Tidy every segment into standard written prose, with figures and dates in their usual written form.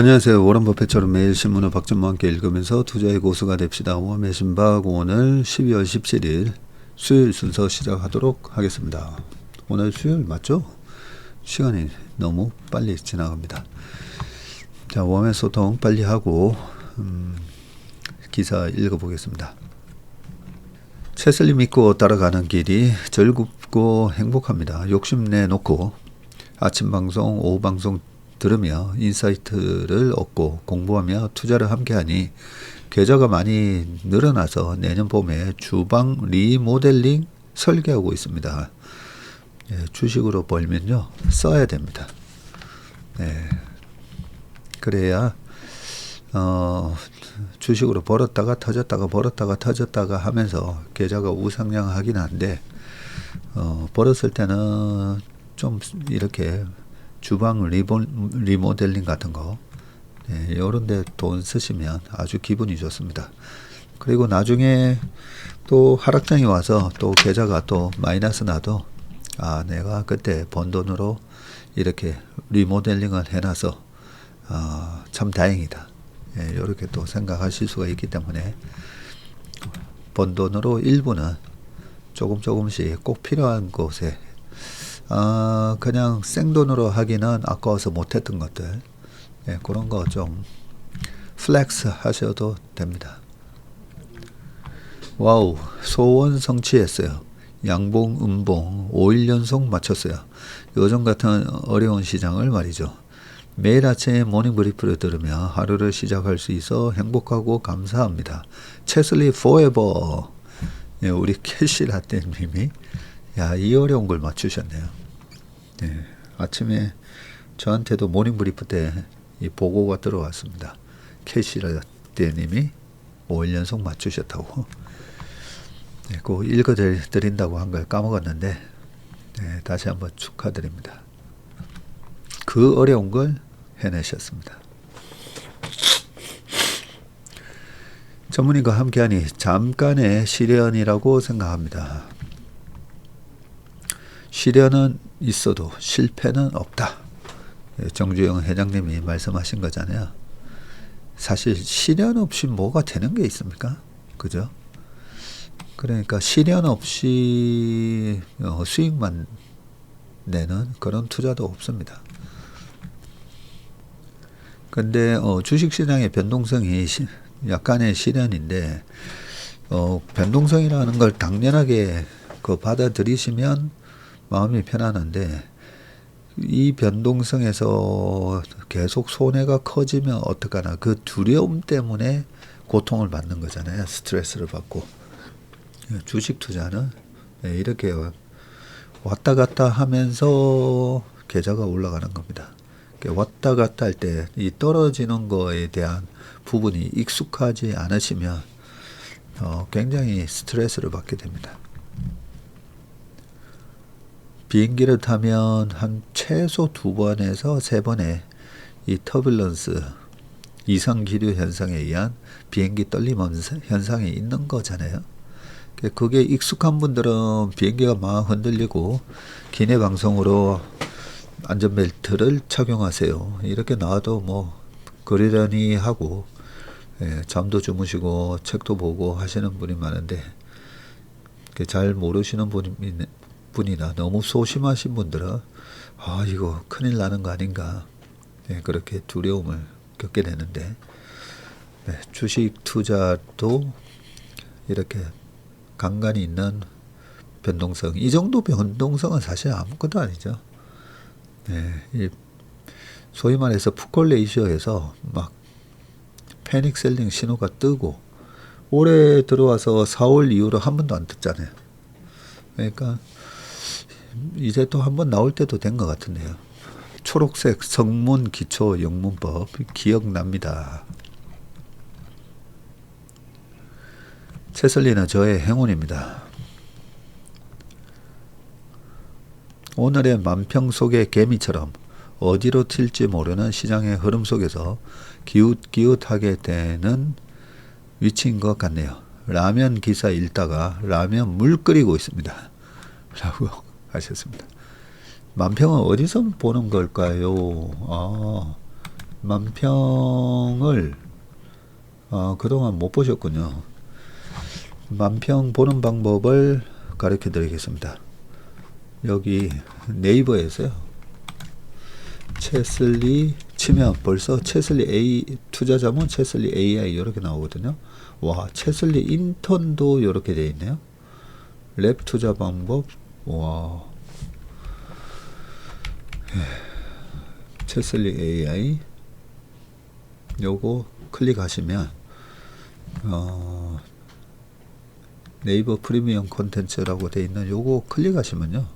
안녕하세요. 워런 버핏처럼 매일 신문을 박준모와 함께 읽으면서 투자의 고수가 됩시다. 웜의 신박 오늘 12월 17일 수요일 순서 시작하도록 하겠습니다. 오늘 수요일 맞죠? 시간이 너무 빨리 지나갑니다. 자, 웜의 소통 빨리 하고 기사 읽어보겠습니다. 채슬리 믿고 따라가는 길이 즐겁고 행복합니다. 욕심내놓고 아침 방송, 오후 방송 들으며 인사이트를 얻고 공부하며 투자를 함께하니 계좌가 많이 늘어나서 내년 봄에 주방 리모델링 설계하고 있습니다. 주식으로 벌면요 써야 됩니다. 그래야 주식으로 벌었다가 터졌다가 벌었다가 터졌다가 하면서 계좌가 우상향하긴 한데 벌었을 때는 좀 이렇게 주방 리모델링 같은 거 이런 데 돈 쓰시면 아주 기분이 좋습니다. 그리고 나중에 또 하락장이 와서 또 계좌가 또 마이너스 나도 내가 그때 번 돈으로 이렇게 리모델링을 해놔서 참 다행이다. 이렇게 또 생각하실 수가 있기 때문에 번 돈으로 일부는 조금씩 꼭 필요한 곳에 그냥 생돈으로 하기는 아까워서 못했던 것들 그런 거 좀 플렉스 하셔도 됩니다. 와우, 소원 성취했어요. 양봉, 음봉 5일 연속 맞췄어요. 요즘 같은 어려운 시장을 말이죠. 매일 아침에 모닝브리프를 들으며 하루를 시작할 수 있어 행복하고 감사합니다. 채슬리 포에버. 우리 캐시라떼님이 이 어려운 걸 맞추셨네요. 아침에 저한테도 모닝브리프 때 이 보고가 들어왔습니다. 캐시라떼님이 5일 연속 맞추셨다고. 그거 읽어드린다고 한 걸 까먹었는데 다시 한번 축하드립니다. 그 어려운 걸 해내셨습니다. 전문인과 함께하니 잠깐의 시련이라고 생각합니다. 시련은 있어도 실패는 없다. 정주영 회장님이 말씀하신 거잖아요. 사실 시련 없이 뭐가 되는 게 있습니까? 그죠? 그러니까 시련 없이 수익만 내는 그런 투자도 없습니다. 근데 주식시장의 변동성이 약간의 시련인데 변동성이라는 걸 당연하게 받아들이시면 마음이 편안한데 이 변동성에서 계속 손해가 커지면 어떡하나 그 두려움 때문에 고통을 받는 거잖아요. 스트레스를 받고. 주식 투자는 이렇게 왔다 갔다 하면서 계좌가 올라가는 겁니다. 왔다 갔다 할 때 이 떨어지는 거에 대한 부분이 익숙하지 않으시면 굉장히 스트레스를 받게 됩니다. 비행기를 타면 한 최소 2번에서 3번의 이 터뷸런스 이상기류 현상에 의한 비행기 떨림 현상이 있는 거잖아요. 그게 익숙한 분들은 비행기가 막 흔들리고 기내 방송으로 안전벨트를 착용하세요. 이렇게 나와도 뭐 그러려니 하고 잠도 주무시고 책도 보고 하시는 분이 많은데 잘 모르시는 분이나 너무 소심하신 분들은 이거 큰일 나는 거 아닌가 그렇게 두려움을 겪게 되는데 주식 투자도 이렇게 간간이 있는 변동성, 이 정도 변동성은 사실 아무것도 아니죠. 이 소위 말해서 풋콜 레이시오에서 막 패닉 셀링 신호가 뜨고 올해 들어와서 4월 이후로 한 번도 안 떴잖아요. 그러니까 이제 또 한 번 나올 때도 된 것 같은데요. 초록색 성문 기초 영문법 기억납니다. 채슬리는 저의 행운입니다. 오늘의 만평 속의 개미처럼 어디로 튈지 모르는 시장의 흐름 속에서 기웃기웃하게 되는 위치인 것 같네요. 라면 기사 읽다가 라면 물 끓이고 있습니다. 라고 하셨습니다. 만평은 어디서 보는 걸까요? 만평을 그동안 못 보셨군요. 만평 보는 방법을 가르쳐 드리겠습니다. 여기 네이버에서요, 채슬리 치면 벌써 채슬리 A, 투자자문 채슬리 AI 이렇게 나오거든요. 와, 채슬리 인턴도 이렇게 되어 있네요. 랩 투자 방법. 와, 채슬리 AI 요거 클릭하시면 네이버 프리미엄 콘텐츠라고 되어 있는 요거 클릭하시면요,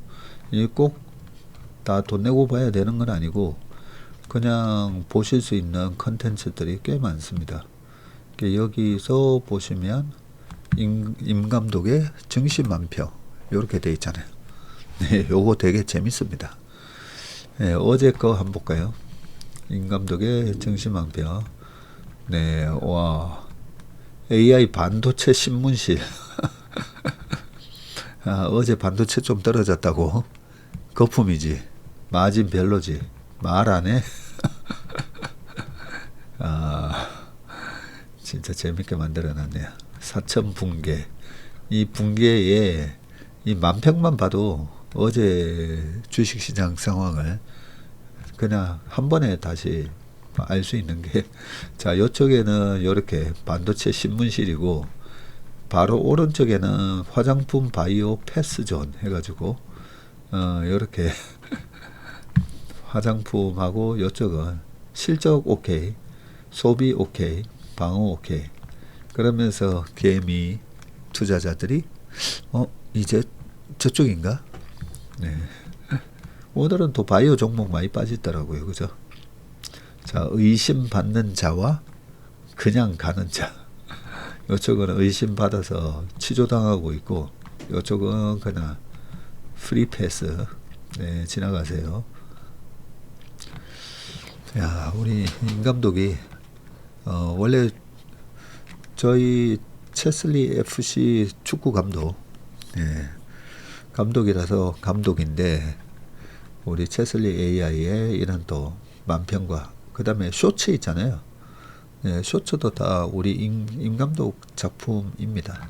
이 꼭 다 돈 내고 봐야 되는 건 아니고 그냥 보실 수 있는 컨텐츠들이 꽤 많습니다. 여기서 보시면 임감독의 증시만평 이렇게 되어 있잖아요. 네, 요거 되게 재밌습니다. 네, 어제 거 한번 볼까요? 임감독의 증시만평. 네, 와, AI 반도체 신문실. 어제 반도체 좀 떨어졌다고. 거품이지. 마진 별로지. 말 안 해? 진짜 재밌게 만들어 놨네요. 사천 붕괴. 이 붕괴에 이 만평만 봐도 어제 주식시장 상황을 그냥 한 번에 다시 알 수 있는 게, 자, 이쪽에는 이렇게 반도체 신문실이고 바로 오른쪽에는 화장품 바이오 패스존 해가지고 이렇게 화장품하고 이쪽은 실적 오케이, 소비 오케이, 방어 오케이. 그러면서 개미 투자자들이 이제 저쪽인가? 네. 오늘은 또 바이오 종목 많이 빠지더라고요. 그죠? 자, 의심받는 자와 그냥 가는 자. 이쪽은 의심받아서 취조당하고 있고, 이쪽은 그냥 프리패스. 네, 지나가세요. 야, 우리 임 감독이 원래 저희 채슬리 FC 축구 감독, 네, 감독이라서 감독인데, 우리 채슬리 AI의 이런 또 만평과 그 다음에 쇼츠 있잖아요. 네, 쇼츠도 다 우리 임 감독 작품입니다.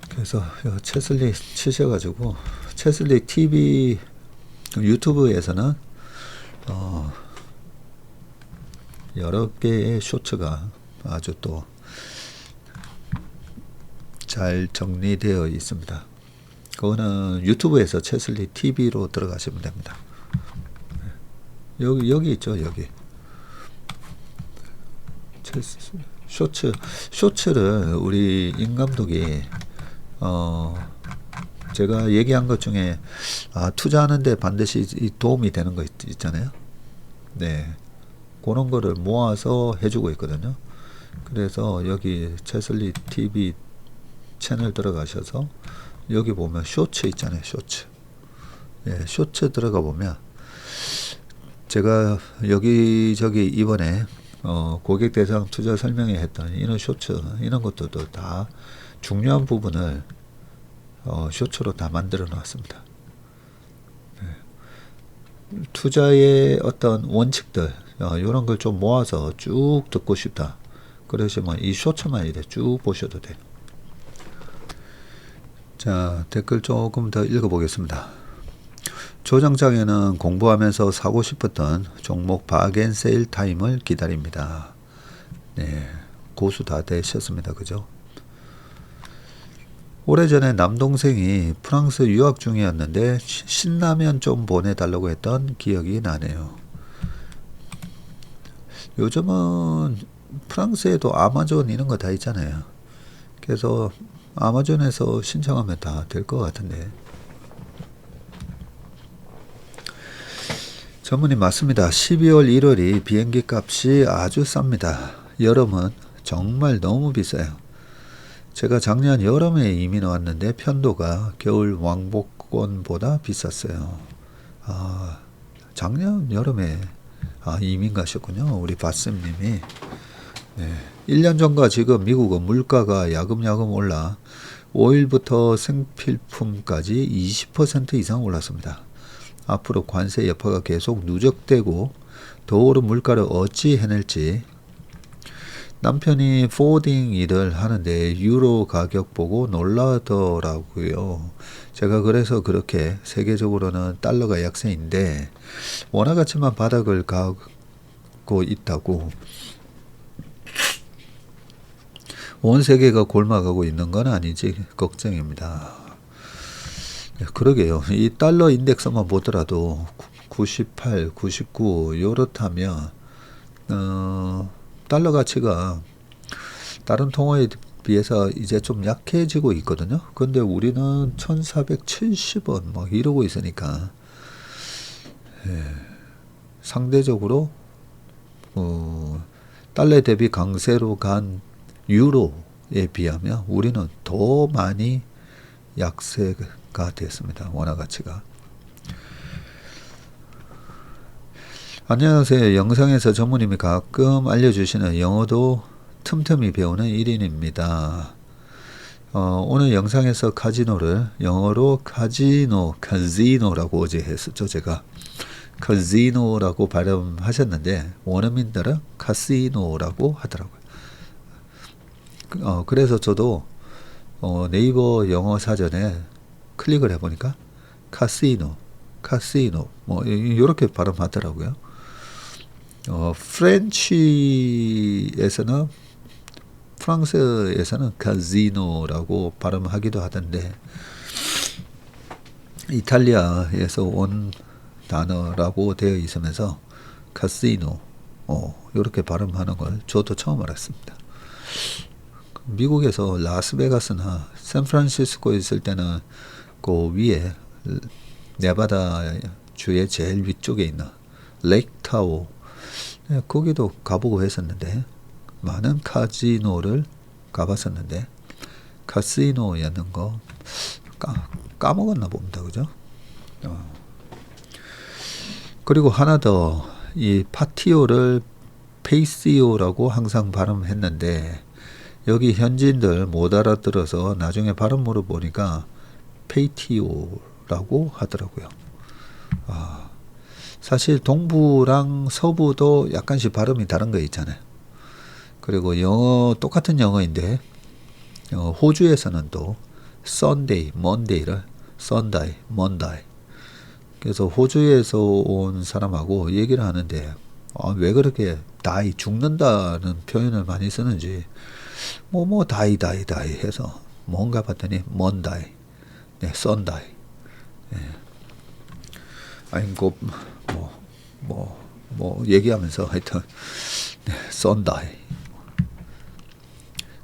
그래서 채슬리 치셔가지고 채슬리 TV 유튜브에서는 여러 개의 쇼츠가 아주 또 잘 정리되어 있습니다. 그거는 유튜브에서 채슬리 TV로 들어가시면 됩니다. 여기 있죠, 여기. 쇼츠를 우리 임 감독이 제가 얘기한 것 중에 투자하는데 반드시 도움이 되는 거 있잖아요. 네, 그런 거를 모아서 해주고 있거든요. 그래서 여기 채슬리 TV 채널 들어가셔서 여기 보면 쇼츠 있잖아요. 쇼츠. 예, 쇼츠 들어가 보면 제가 여기저기 이번에 고객 대상 투자 설명회 했던 이런 쇼츠, 이런 것들도 다 중요한 부분을 쇼츠로 다 만들어 놨습니다. 네. 투자의 어떤 원칙들, 이런 걸 좀 모아서 쭉 듣고 싶다. 그러시면 이 쇼츠만 이래 쭉 보셔도 돼요. 자, 댓글 조금 더 읽어보겠습니다. 조정장에는 공부하면서 사고 싶었던 종목 바겐세일 타임을 기다립니다. 네, 고수 다 되셨습니다. 그죠? 오래전에 남동생이 프랑스 유학 중이었는데 신라면 좀 보내달라고 했던 기억이 나네요. 요즘은 프랑스에도 아마존 이런 거 다 있잖아요. 그래서 아마존에서 신청하면 다 될 것 같은데. 전문님 맞습니다. 12월 1월이 비행기 값이 아주 쌉니다. 여름은 정말 너무 비싸요. 제가 작년 여름에 이민 왔는데 편도가 겨울 왕복권보다 비쌌어요. 작년 여름에 이민 가셨군요. 우리 바쌤님이. 네. 1년 전과 지금 미국은 물가가 야금야금 올라 5일부터 생필품까지 20% 이상 올랐습니다. 앞으로 관세 여파가 계속 누적되고 더 오른 물가를 어찌 해낼지. 남편이 포워딩 일을 하는데 유로 가격 보고 놀라더라고요. 제가 그래서 그렇게 세계적으로는 달러가 약세인데 원화 가치만 바닥을 가고 있다고 온 세계가 골마가고 있는 건 아니지 걱정입니다. 그러게요. 이 달러 인덱스만 보더라도 98, 99 요렇다면 달러 가치가 다른 통화에 비해서 이제 좀 약해지고 있거든요. 근데 우리는 1470원 막 이러고 있으니까 상대적으로 달러 대비 강세로 간 유로에 비하면 우리는 더 많이 약세가 됐습니다. 원화 가치가. 안녕하세요. 영상에서 전무님이 가끔 알려주시는 영어도 틈틈이 배우는 1인입니다. 오늘 영상에서 카지노를 영어로 카지노라고 어제 했었죠. 제가 카지노라고 발음하셨는데 원어민들은 카시노라고 하더라고요. 그래서 저도 네이버 영어 사전에 클릭을 해보니까 카시노 뭐 이렇게 발음하더라고요. 프랑스에서는 카지노라고 발음하기도 하던데 이탈리아에서 온 단어라고 되어 있으면서 카시노 이렇게 발음하는 걸 저도 처음 알았습니다. 미국에서 라스베가스나 샌프란시스코에 있을 때는 그 위에 네바다 주의 제일 위쪽에 있는 레이크 타워 거기도 가보고 했었는데 많은 카지노를 가봤었는데 카시노였는 거 까먹었나 봅니다. 그죠? 그리고 하나 더 이 파티오를 페이시오라고 항상 발음했는데 여기 현지인들 못 알아들어서 나중에 발음 물어보니까 페이티오라고 하더라고요. 사실 동부랑 서부도 약간씩 발음이 다른 거 있잖아요. 그리고 똑같은 영어인데 호주에서는 또 Sunday, Monday를 Sunday, Monday. 그래서 호주에서 온 사람하고 얘기를 하는데 왜 그렇게 die 죽는다는 표현을 많이 쓰는지 뭐 die 해서 뭔가 봤더니 Monday, 네, Sunday. 아이고 뭐 얘기하면서 하여튼 네, Sunday.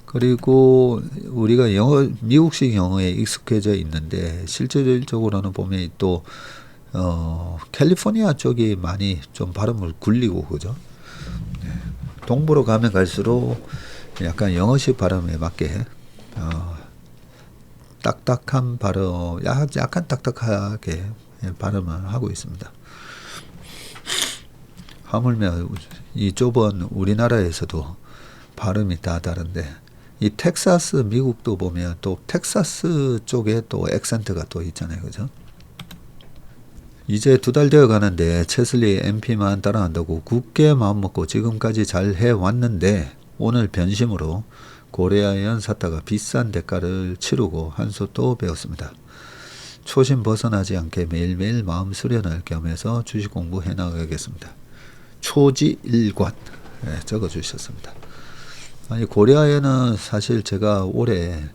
그리고 우리가 미국식 영어에 익숙해져 있는데 실질적으로는 보면 또 캘리포니아 쪽이 많이 좀 발음을 굴리고 그죠? 동부로 가면 갈수록 약간 영어식 발음에 맞게 딱딱한 발음, 약간 딱딱하게 발음을 하고 있습니다. 하물며 이 좁은 우리나라에서도 발음이 다 다른데 이 텍사스 미국도 보면 또 텍사스 쪽에 또 액센트가 또 있잖아요. 그죠? 이제 2달 되어 가는데 체슬리 MP만 따라한다고 굳게 마음먹고 지금까지 잘 해왔는데 오늘 변심으로 고레아연 사타가 비싼 대가를 치르고 한 수 또 배웠습니다. 초심 벗어나지 않게 매일매일 마음 수련을 겸해서 주식 공부해 나가겠습니다. 초지일관 적어주셨습니다. 아니 고레아연은 사실 제가 올해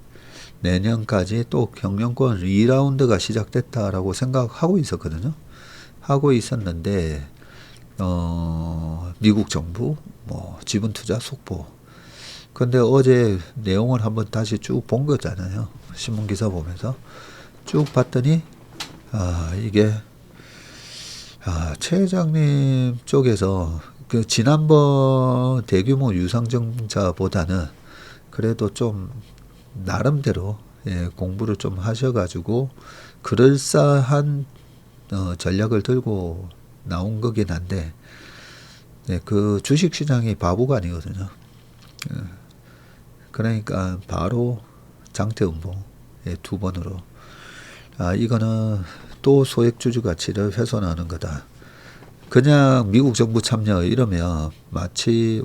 내년까지 또 경영권 2라운드가 시작됐다라고 생각하고 있었거든요. 하고 있었는데 미국 정부 지분 투자 속보. 근데 어제 내용을 한번 다시 쭉 본 거잖아요. 신문 기사 보면서 쭉 봤더니 이게 최 회장님 쪽에서 그 지난번 대규모 유상증자보다는 그래도 좀 나름대로 공부를 좀 하셔가지고 그럴싸한 전략을 들고 나온 거긴 한데 그 주식시장이 바보가 아니거든요. 그러니까 바로 장태음봉 2번으로 이거는 또 소액주주 가치를 훼손하는 거다. 그냥 미국 정부 참여 이러면 마치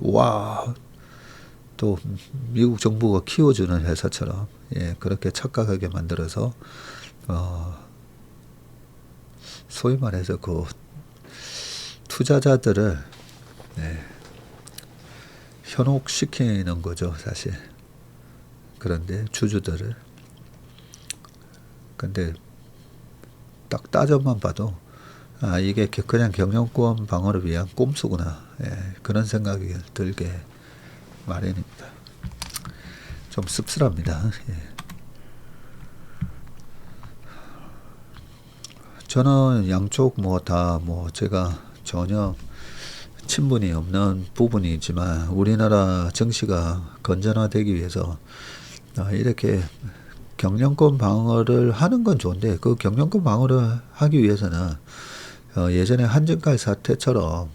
또 미국 정부가 키워주는 회사처럼 그렇게 착각하게 만들어서 소위 말해서 그 투자자들을 현혹시키는 거죠, 사실. 그런데 주주들을. 근데 딱 따져만 봐도 이게 그냥 경영권 방어를 위한 꼼수구나. 그런 생각이 들게 마련입니다. 좀 씁쓸합니다. 저는 양쪽 다 제가 전혀 친분이 없는 부분이지만 우리나라 정치가 건전화되기 위해서 이렇게 경영권 방어를 하는 건 좋은데 그 경영권 방어를 하기 위해서는 예전에 한정칼 사태처럼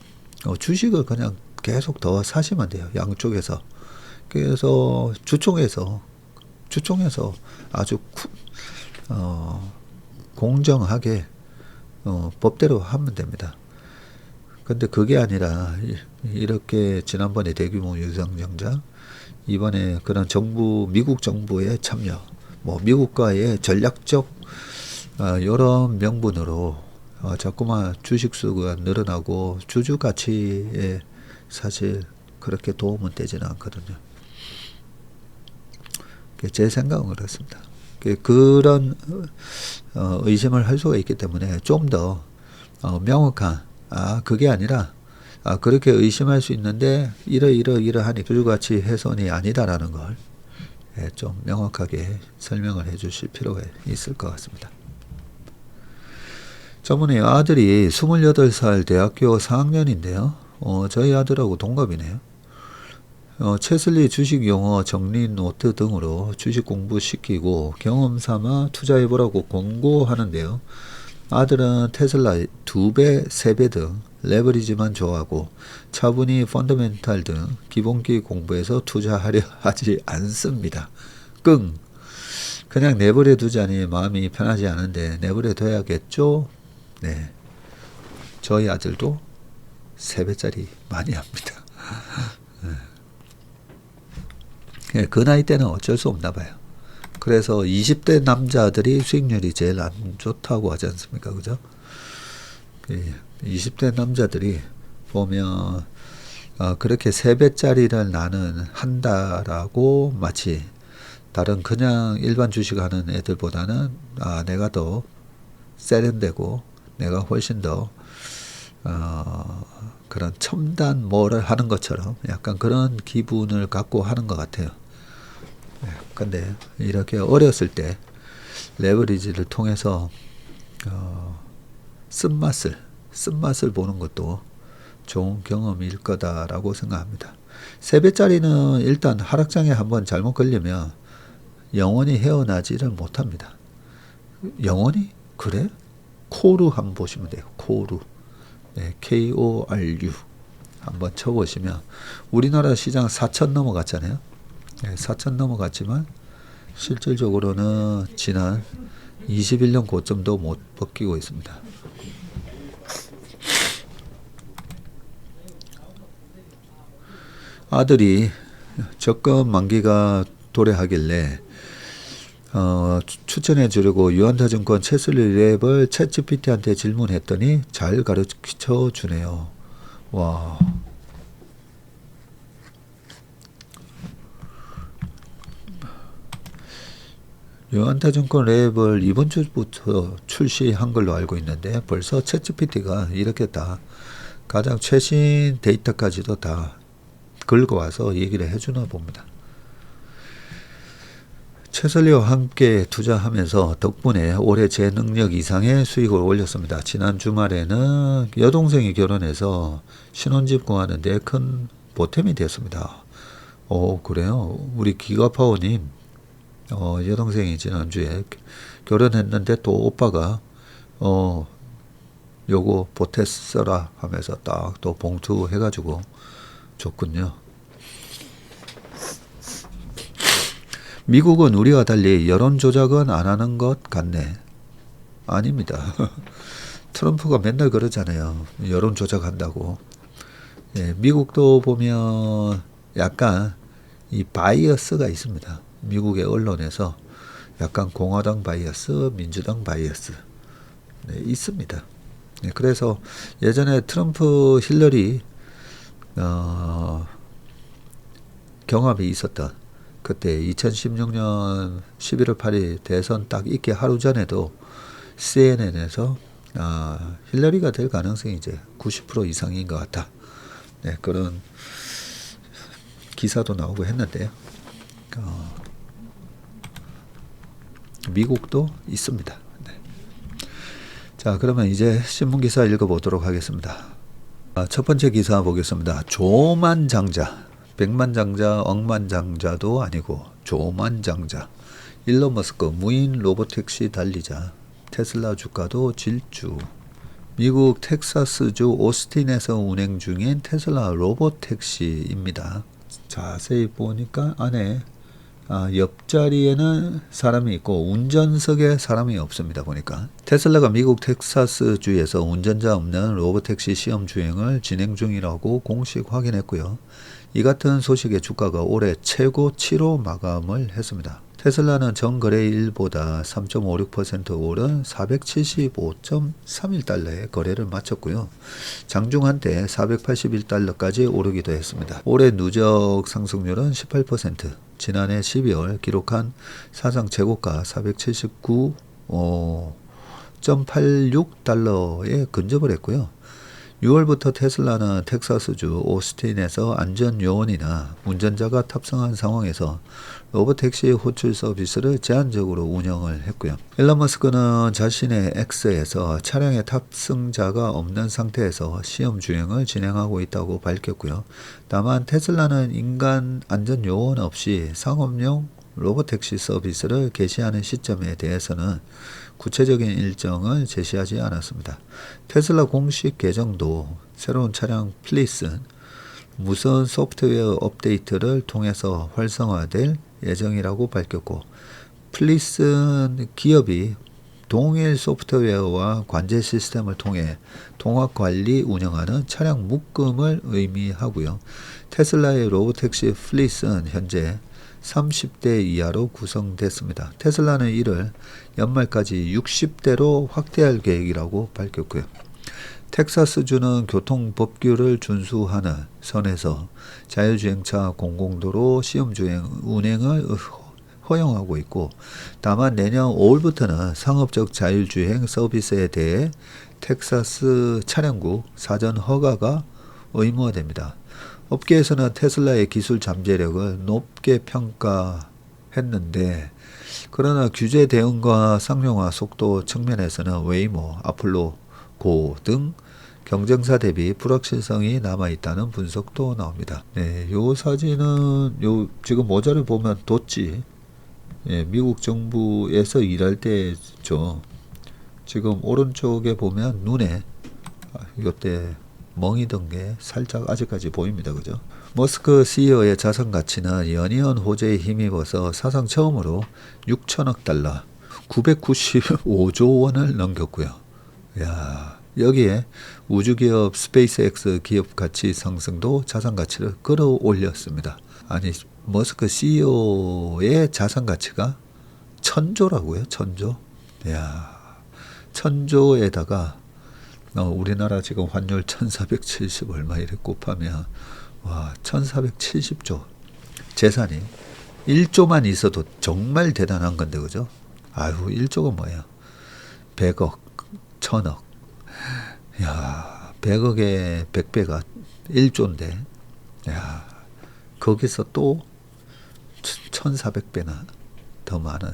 주식을 그냥 계속 더 사시면 돼요. 양쪽에서. 그래서 주총에서 아주 공정하게 법대로 하면 됩니다. 근데 그게 아니라 이렇게 지난번에 대규모 유상증자, 이번에 그런 미국 정부의 참여, 미국과의 전략적 이런 명분으로 자꾸만 주식 수가 늘어나고 주주 가치에 사실 그렇게 도움은 되지는 않거든요. 제 생각은 그렇습니다. 그런 의심을 할 수가 있기 때문에 좀 더 명확한 그게 아니라 그렇게 의심할 수 있는데 이러하니 주주가치 훼손이 아니다라는 걸 좀 명확하게 설명을 해 주실 필요가 있을 것 같습니다. 저번에 아들이 28살 대학교 4학년인데요. 저희 아들하고 동갑이네요. 채슬리 주식 용어 정리 노트 등으로 주식 공부시키고 경험 삼아 투자해보라고 권고하는데요. 아들은 테슬라 2배, 3배 등 레버리지만 좋아하고 차분히 펀더멘탈 등 기본기 공부해서 투자하려 하지 않습니다. 그냥 내버려 두자니 마음이 편하지 않은데 내버려 둬야겠죠? 네, 저희 아들도 3배짜리 많이 합니다. 그 나이 때는 어쩔 수 없나 봐요. 그래서 20대 남자들이 수익률이 제일 안 좋다고 하지 않습니까? 그죠? 20대 남자들이 보면 그렇게 3배짜리를 나는 한다라고 마치 다른 그냥 일반 주식하는 애들보다는 내가 더 세련되고 내가 훨씬 더 그런 첨단 뭐를 하는 것처럼 약간 그런 기분을 갖고 하는 것 같아요. 근데 이렇게 어렸을 때 레버리지를 통해서 쓴맛을 보는 것도 좋은 경험일 거다라고 생각합니다. 3배짜리는 일단 하락장에 한번 잘못 걸리면 영원히 헤어나지를 못합니다. 영원히? 그래? 코루 한번 보시면 돼요. 코루. 네, KORU 한번 쳐보시면 우리나라 시장 4천 넘어갔잖아요. 네, 4천 넘어갔지만 실질적으로는 지난 21년 고점도 못 벗기고 있습니다. 아들이 적금 만기가 도래하길래 추천해 주려고 유한타증권 채슬리 랩을 챗GPT한테 질문했더니 잘 가르쳐 주네요. 와. 유한타증권 랩을 이번 주부터 출시한 걸로 알고 있는데 벌써 챗GPT가 이렇게 다 가장 최신 데이터까지도 다 긁어와서 얘기를 해주나 봅니다. 채슬리와 함께 투자하면서 덕분에 올해 제 능력 이상의 수익을 올렸습니다. 지난 주말에는 여동생이 결혼해서 신혼집 구하는데 큰 보탬이 됐습니다. 그래요? 우리 기가파워님 여동생이 지난주에 결혼했는데 또 오빠가 요거 보탰어라 하면서 딱 또 봉투 해가지고 줬군요. 미국은 우리와 달리 여론 조작은 안 하는 것 같네. 아닙니다. 트럼프가 맨날 그러잖아요. 여론 조작한다고. 예, 미국도 보면 약간 이 바이어스가 있습니다. 미국의 언론에서 약간 공화당 바이어스, 민주당 바이어스 네, 있습니다. 네, 그래서 예전에 트럼프 힐러리 경합이 있었던 그때 2016년 11월 8일 대선 딱 있기 하루 전에도 CNN에서 힐러리가 될 가능성이 이제 90% 이상인 것 같다. 네, 그런 기사도 나오고 했는데요. 미국도 있습니다. 네. 자, 그러면 이제 신문 기사 읽어보도록 하겠습니다. 첫 번째 기사 보겠습니다. 조만장자, 백만장자, 억만장자도 아니고 조만장자. 일론 머스크 무인 로봇택시 달리자. 테슬라 주가도 질주. 미국 텍사스주 오스틴에서 운행 중인 테슬라 로봇택시입니다. 자세히 보니까 안에 옆자리에는 사람이 있고 운전석에 사람이 없습니다. 보니까 테슬라가 미국 텍사스주에서 운전자 없는 로봇택시 시험 주행을 진행 중이라고 공식 확인했고요. 이 같은 소식에 주가가 올해 최고치로 마감을 했습니다. 테슬라는 전거래일보다 3.56% 오른 475.31달러에 거래를 마쳤고요. 장중 한때 481달러까지 오르기도 했습니다. 올해 누적 상승률은 18%, 지난해 12월 기록한 사상 최고가 479.86달러에 근접을 했고요. 6월부터 테슬라는 텍사스주 오스틴에서 안전요원이나 운전자가 탑승한 상황에서 로봇택시 호출 서비스를 제한적으로 운영을 했고요. 일론 머스크는 자신의 X에서 차량에 탑승자가 없는 상태에서 시험 주행을 진행하고 있다고 밝혔고요. 다만 테슬라는 인간 안전요원 없이 상업용 로봇택시 서비스를 개시하는 시점에 대해서는 구체적인 일정을 제시하지 않았습니다. 테슬라 공식 계정도 새로운 차량 플리슨 무선 소프트웨어 업데이트를 통해서 활성화될 예정이라고 밝혔고, 플리슨 기업이 동일 소프트웨어와 관제 시스템을 통해 통합 관리 운영하는 차량 묶음을 의미하고요. 테슬라의 로봇택시 플리스는 현재 30대 이하로 구성됐습니다. 테슬라는 이를 연말까지 60대로 확대할 계획이라고 밝혔고요. 텍사스주는 교통법규를 준수하는 선에서 자율주행차 공공도로 시험주행 운행을 허용하고 있고, 다만 내년 5월부터는 상업적 자율주행 서비스에 대해 텍사스 차량국 사전 허가가 의무화됩니다. 업계에서는 테슬라의 기술 잠재력을 높게 평가했는데, 그러나 규제 대응과 상용화 속도 측면에서는 웨이모, 아폴로 고 등 경쟁사 대비 불확실성이 남아있다는 분석도 나옵니다. 네, 요 사진은 지금 모자를 보면 도찌, 미국 정부에서 일할 때죠. 지금 오른쪽에 보면 눈에 요때 멍이던 게 살짝 아직까지 보입니다. 그죠? 머스크 CEO의 자산 가치는 연이은 호재에 힘입어서 사상 처음으로 6천억 달러, 995조 원을 넘겼고요. 야, 여기에 우주기업 스페이스X 기업 가치 상승도 자산 가치를 끌어올렸습니다. 아니, 머스크 CEO의 자산 가치가 1000조라고요? 1000조? 야, 1000조에다가 우리나라 지금 환율 1470 얼마 이래 곱하면 와, 1470조 재산이 1조만 있어도 정말 대단한 건데, 그죠? 아유, 1조가 뭐예요? 100억, 1000억. 야, 100억의 100배가 1조인데, 야, 거기서 또 1400배나 더 많은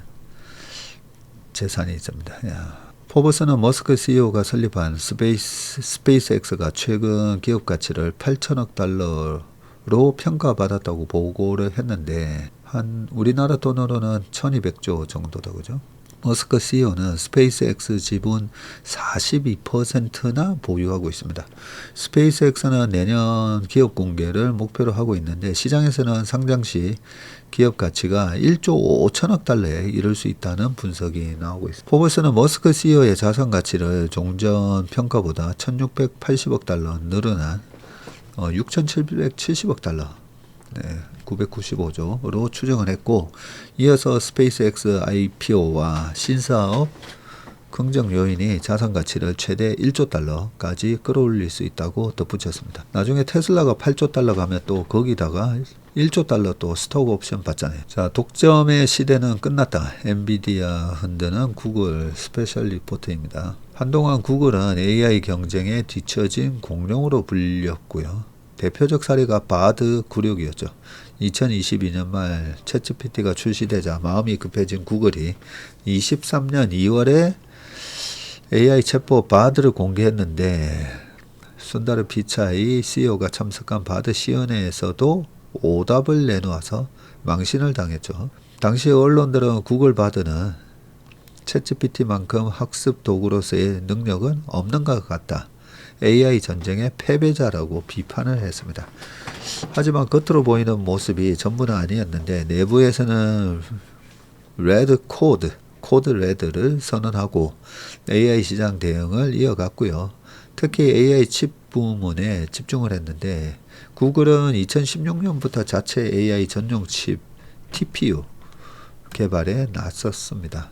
재산이 있습니다. 야. 포브스는 머스크 CEO가 설립한 스페이스X가 최근 기업 가치를 8천억 달러로 평가받았다고 보고를 했는데, 한 우리나라 돈으로는 1200조 정도다, 그죠? 머스크 CEO는 스페이스X 지분 42%나 보유하고 있습니다. 스페이스X는 내년 기업 공개를 목표로 하고 있는데 시장에서는 상장 시 기업 가치가 1조 5천억 달러에 이를 수 있다는 분석이 나오고 있습니다. 포브스는 머스크 CEO의 자산 가치를 종전 평가보다 1680억 달러 늘어난 6770억 달러 995조로 추정을 했고, 이어서 스페이스X IPO와 신사업 긍정 요인이 자산 가치를 최대 1조 달러까지 끌어올릴 수 있다고 덧붙였습니다. 나중에 테슬라가 8조 달러 가면 또 거기다가 1조 달러 또 스톡 옵션 받잖아요. 자, 독점의 시대는 끝났다. 엔비디아 흔드는 구글 스페셜 리포트입니다. 한동안 구글은 AI 경쟁에 뒤처진 공룡으로 불렸고요. 대표적 사례가 바드 96이었죠. 2022년 말 챗GPT가 출시되자 마음이 급해진 구글이 23년 2월에 AI 챗봇 바드를 공개했는데, 순다르 피차이 CEO가 참석한 바드 시연회에서도 오답을 내놓아서 망신을 당했죠. 당시 언론들은 구글 바드는 챗GPT만큼 학습 도구로서의 능력은 없는 것 같다. AI 전쟁의 패배자라고 비판을 했습니다. 하지만 겉으로 보이는 모습이 전부는 아니었는데 내부에서는 코드 레드를 선언하고 AI 시장 대응을 이어갔고요. 특히 AI 칩 부문에 집중을 했는데 구글은 2016년부터 자체 AI 전용 칩 TPU 개발에 나섰습니다.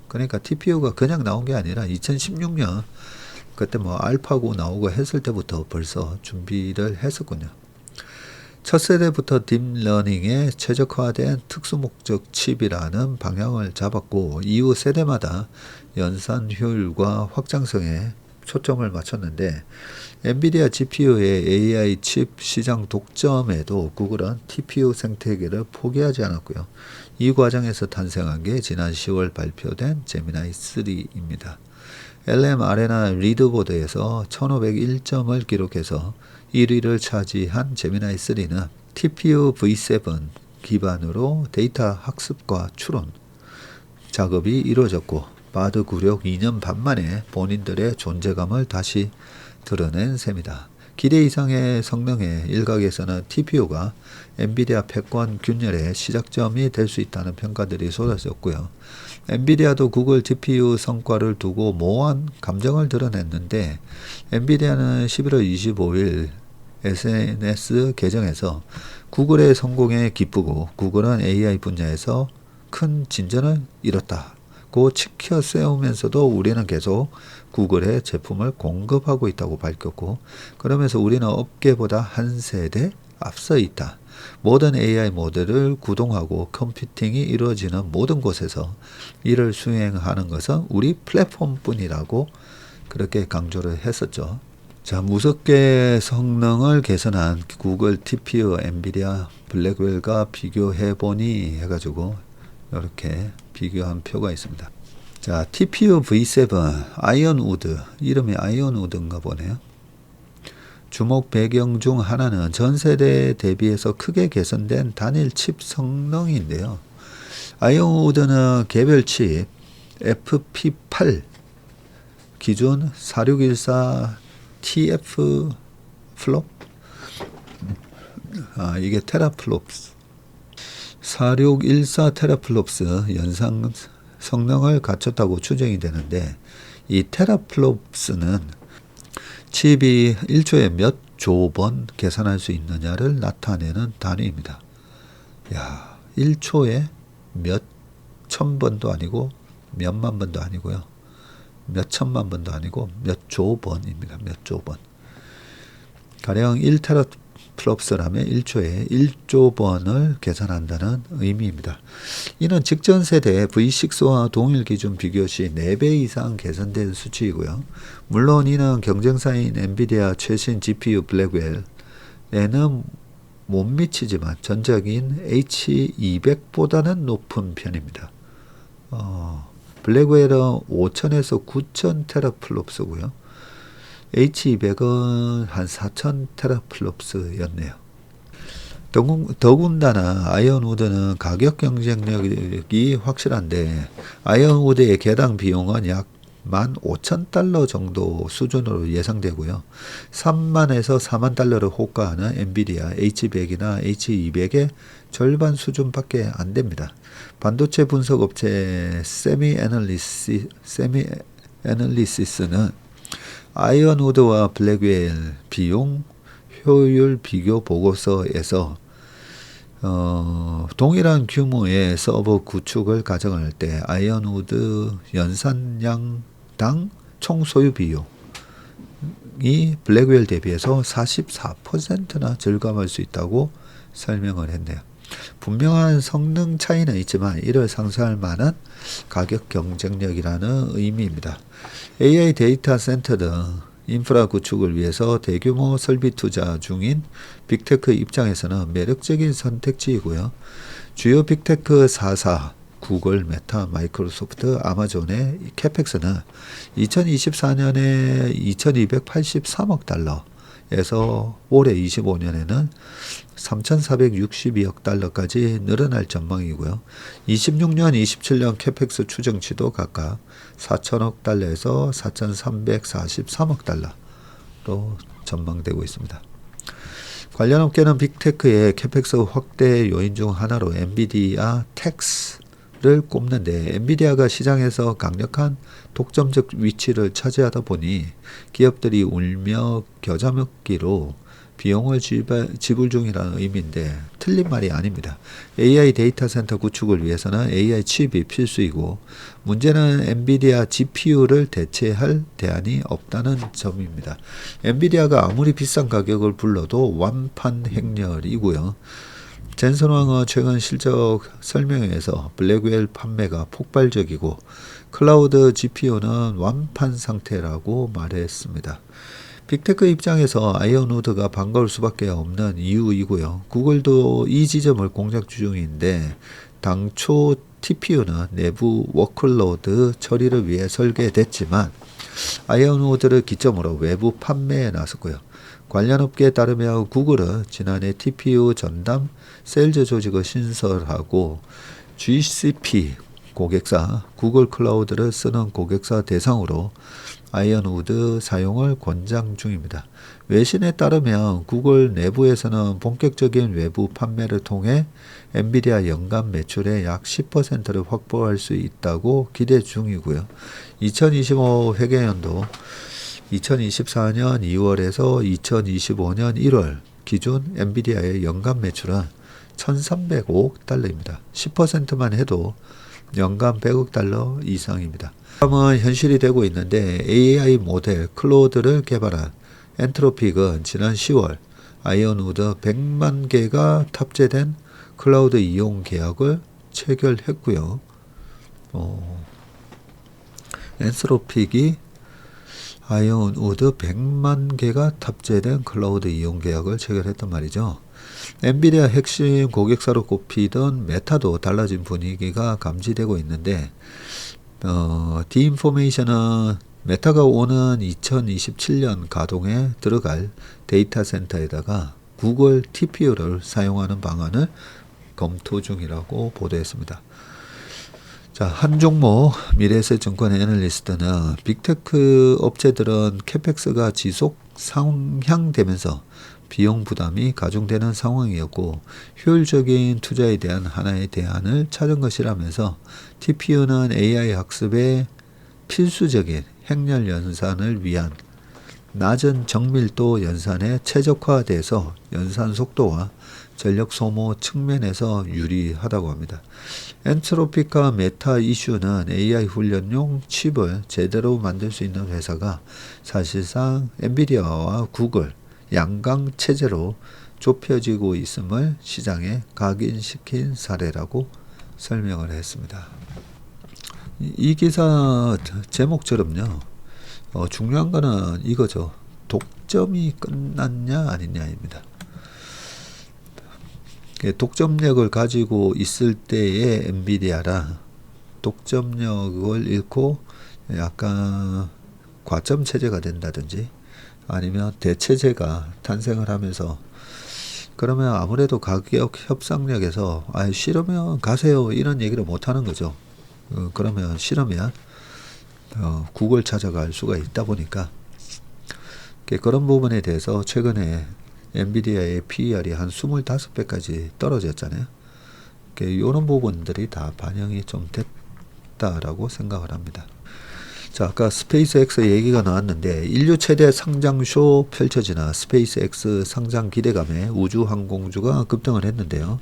그러니까 TPU가 그냥 나온 게 아니라 2016년 그때 알파고 나오고 했을 때부터 벌써 준비를 했었군요. 첫 세대부터 딥러닝에 최적화된 특수목적 칩이라는 방향을 잡았고, 이후 세대마다 연산 효율과 확장성에 초점을 맞췄는데, 엔비디아 GPU의 AI 칩 시장 독점에도 구글은 TPU 생태계를 포기하지 않았고요. 이 과정에서 탄생한 게 지난 10월 발표된 제미나이 3입니다. LM 아레나 리더보드에서 1501점을 기록해서 1위를 차지한 제미나이 3는 TPU V7 기반으로 데이터 학습과 추론 작업이 이루어졌고, 바드 96 2년 반 만에 본인들의 존재감을 다시 드러낸 셈이다. 기대 이상의 성능의 일각에서는 TPU가 엔비디아 패권 균열의 시작점이 될 수 있다는 평가들이 쏟아졌고요. 엔비디아도 구글 GPU 성과를 두고 모호한 감정을 드러냈는데, 엔비디아는 11월 25일 SNS 계정에서 구글의 성공에 기쁘고 구글은 AI 분야에서 큰 진전을 이뤘다고 치켜 세우면서도 우리는 계속 구글의 제품을 공급하고 있다고 밝혔고, 그러면서 우리는 업계보다 한 세대 앞서 있다. 모든 AI 모델을 구동하고 컴퓨팅이 이루어지는 모든 곳에서 이를 수행하는 것은 우리 플랫폼뿐이라고 그렇게 강조를 했었죠. 자, 무섭게 성능을 개선한 구글 TPU 엔비디아 블랙웰과 비교해보니 해가지고 이렇게 비교한 표가 있습니다. 자, TPU V7 아이언우드, 이름이 아이언우드인가 보네요. 주목 배경 중 하나는 전 세대에 대비해서 크게 개선된 단일 칩 성능인데요. 아이언우드는 개별 칩 FP8 기준 4614 TF 플롭? 이게 테라플롭스. 4614 테라플롭스 연상 성능을 갖췄다고 추정이 되는데, 이 테라플롭스는 칩이 1초에 몇 조 번 계산할 수 있느냐를 나타내는 단위입니다. 야, 1초에 몇 천 번도 아니고 몇만 번도 아니고요. 몇 천만 번도 아니고 몇 조 번입니다. 몇 조 번. 가령 1테라플롭스라면 1초에 1조 번을 계산한다는 의미입니다. 이는 직전 세대 V6와 동일 기준 비교 시 4배 이상 개선된 수치이고요. 물론 이는 경쟁사인 엔비디아 최신 GPU 블랙웰에는 못 미치지만 전작인 H200보다는 높은 편입니다. 블랙웰은 5000에서 9000 테라플롭스고요. H200은 한 4000 테라플롭스였네요. 더군다나 아이언우드는 가격 경쟁력이 확실한데 아이언우드의 개당 비용은 약 15,000달러 정도 수준으로 예상되고요. 3만에서 4만 달러를 호가하는 엔비디아 H100이나 H200의 절반 수준밖에 안 됩니다. 반도체 분석 업체 세미애널리시스는 아이언우드와 블랙웰 비용 효율 비교 보고서에서 동일한 규모의 서버 구축을 가정할 때 아이언우드 연산량당 총 소요 비용이 블랙웰 대비해서 44%나 절감할 수 있다고 설명을 했네요. 분명한 성능 차이는 있지만 이를 상쇄할 만한 가격 경쟁력이라는 의미입니다. AI 데이터 센터 등 인프라 구축을 위해서 대규모 설비 투자 중인 빅테크 입장에서는 매력적인 선택지이고요. 주요 빅테크 4사, 구글, 메타, 마이크로소프트, 아마존의 캐펙스는 2024년에 2283억 달러에서 올해 25년에는 3,462억 달러까지 늘어날 전망이고요. 26년, 27년 캐펙스 추정치도 각각 4천억 달러에서 4,343억 달러로 전망되고 있습니다. 관련 업계는 빅테크의 캐펙스 확대 요인 중 하나로 엔비디아 텍스를 꼽는데 엔비디아가 시장에서 강력한 독점적 위치를 차지하다 보니 기업들이 울며 겨자 먹기로 비용을 지불 중이라는 의미인데 틀린 말이 아닙니다. AI 데이터 센터 구축을 위해서는 AI 칩이 필수이고 문제는 엔비디아 GPU를 대체할 대안이 없다는 점입니다. 엔비디아가 아무리 비싼 가격을 불러도 완판 행렬이고요. 젠슨 왕은 최근 실적 설명회에서 블랙웰 판매가 폭발적이고 클라우드 GPU는 완판 상태라고 말했습니다. 빅테크 입장에서 아이언우드가 반가울 수밖에 없는 이유이고요. 구글도 이 지점을 공략 중인데 당초 TPU는 내부 워크로드 처리를 위해 설계됐지만 아이언우드를 기점으로 외부 판매에 나섰고요. 관련 업계에 따르면 구글은 지난해 TPU 전담 세일즈 조직을 신설하고 GCP 고객사, 구글 클라우드를 쓰는 고객사 대상으로 아이언우드 사용을 권장 중입니다. 외신에 따르면 구글 내부에서는 본격적인 외부 판매를 통해 엔비디아 연간 매출의 약 10%를 확보할 수 있다고 기대 중이고요. 2025 회계연도 2024년 2월에서 2025년 1월 기준 엔비디아의 연간 매출은 1,305억 달러입니다. 10%만 해도 연간 100억 달러 이상입니다. 다음은 현실이 되고 있는데 AI 모델 클로드를 개발한 엔트로픽은 지난 10월 아이언우드 100만 개가 탑재된 클라우드 이용 계약을 체결했고요. 엔트로픽이 아이언우드 100만 개가 탑재된 클라우드 이용 계약을 체결했단 말이죠. 엔비디아 핵심 고객사로 꼽히던 메타도 달라진 분위기가 감지되고 있는데 디인포메이션은 메타가 오는 2027년 가동에 들어갈 데이터 센터에다가 구글 TPU를 사용하는 방안을 검토 중이라고 보도했습니다. 자, 한종목 미래에셋증권 애널리스트는 빅테크 업체들은 캐펙스가 지속 상향되면서 비용 부담이 가중되는 상황이었고 효율적인 투자에 대한 하나의 대안을 찾은 것이라면서 TPU는 AI 학습의 필수적인 행렬 연산을 위한 낮은 정밀도 연산에 최적화돼서 연산 속도와 전력 소모 측면에서 유리하다고 합니다. 엔트로픽과 메타 이슈는 AI 훈련용 칩을 제대로 만들 수 있는 회사가 사실상 엔비디아와 구글 양강 체제로 좁혀지고 있음을 시장에 각인시킨 사례라고 설명을 했습니다. 이 기사 제목처럼요. 중요한 거는 이거죠. 독점이 끝났냐 아니냐입니다. 독점력을 가지고 있을 때의 엔비디아라 독점력을 잃고 약간 과점 체제가 된다든지 아니면 대체제가 탄생을 하면서 그러면 아무래도 가격 협상력에서 싫으면 가세요 이런 얘기를 못 하는 거죠. 그러면 싫으면 국을 찾아갈 수가 있다 보니까 그런 부분에 대해서 최근에 엔비디아의 PER이 한 25배까지 떨어졌잖아요. 이런 부분들이 다 반영이 좀 됐다라고 생각을 합니다. 자, 아까 스페이스X 얘기가 나왔는데 인류 최대 상장쇼 펼쳐지나 스페이스X 상장 기대감에 우주항공주가 급등을 했는데요.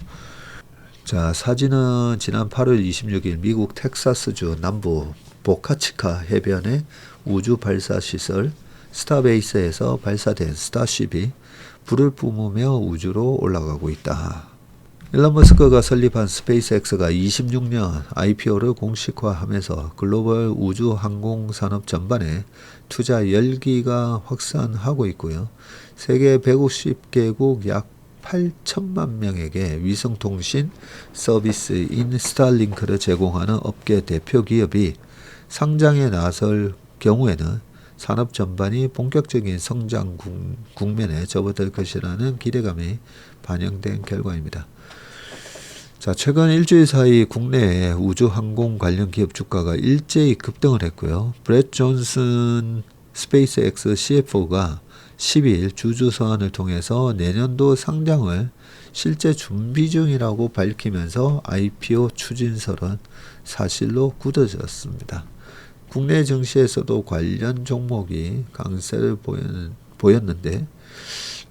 자, 사진은 지난 8월 26일 미국 텍사스주 남부 보카치카 해변의 우주 발사 시설 스타베이스에서 발사된 스타쉽이 불을 뿜으며 우주로 올라가고 있다. 일론 머스크가 설립한 스페이스X가 26년 IPO를 공식화하면서 글로벌 우주 항공 산업 전반에 투자 열기가 확산하고 있고요. 세계 150개국 약 8천만 명에게 위성통신 서비스인 스타링크를 제공하는 업계 대표 기업이 상장에 나설 경우에는 산업 전반이 본격적인 성장 국면에 접어들 것이라는 기대감이 반영된 결과입니다. 자, 최근 일주일 사이 국내의 우주항공 관련 기업 주가가 일제히 급등을 했고요. 브렛 존슨 스페이스X CFO가 12일 주주 서한을 통해서 내년도 상장을 실제 준비 중이라고 밝히면서 IPO 추진설은 사실로 굳어졌습니다. 국내 증시에서도 관련 종목이 강세를 보였는데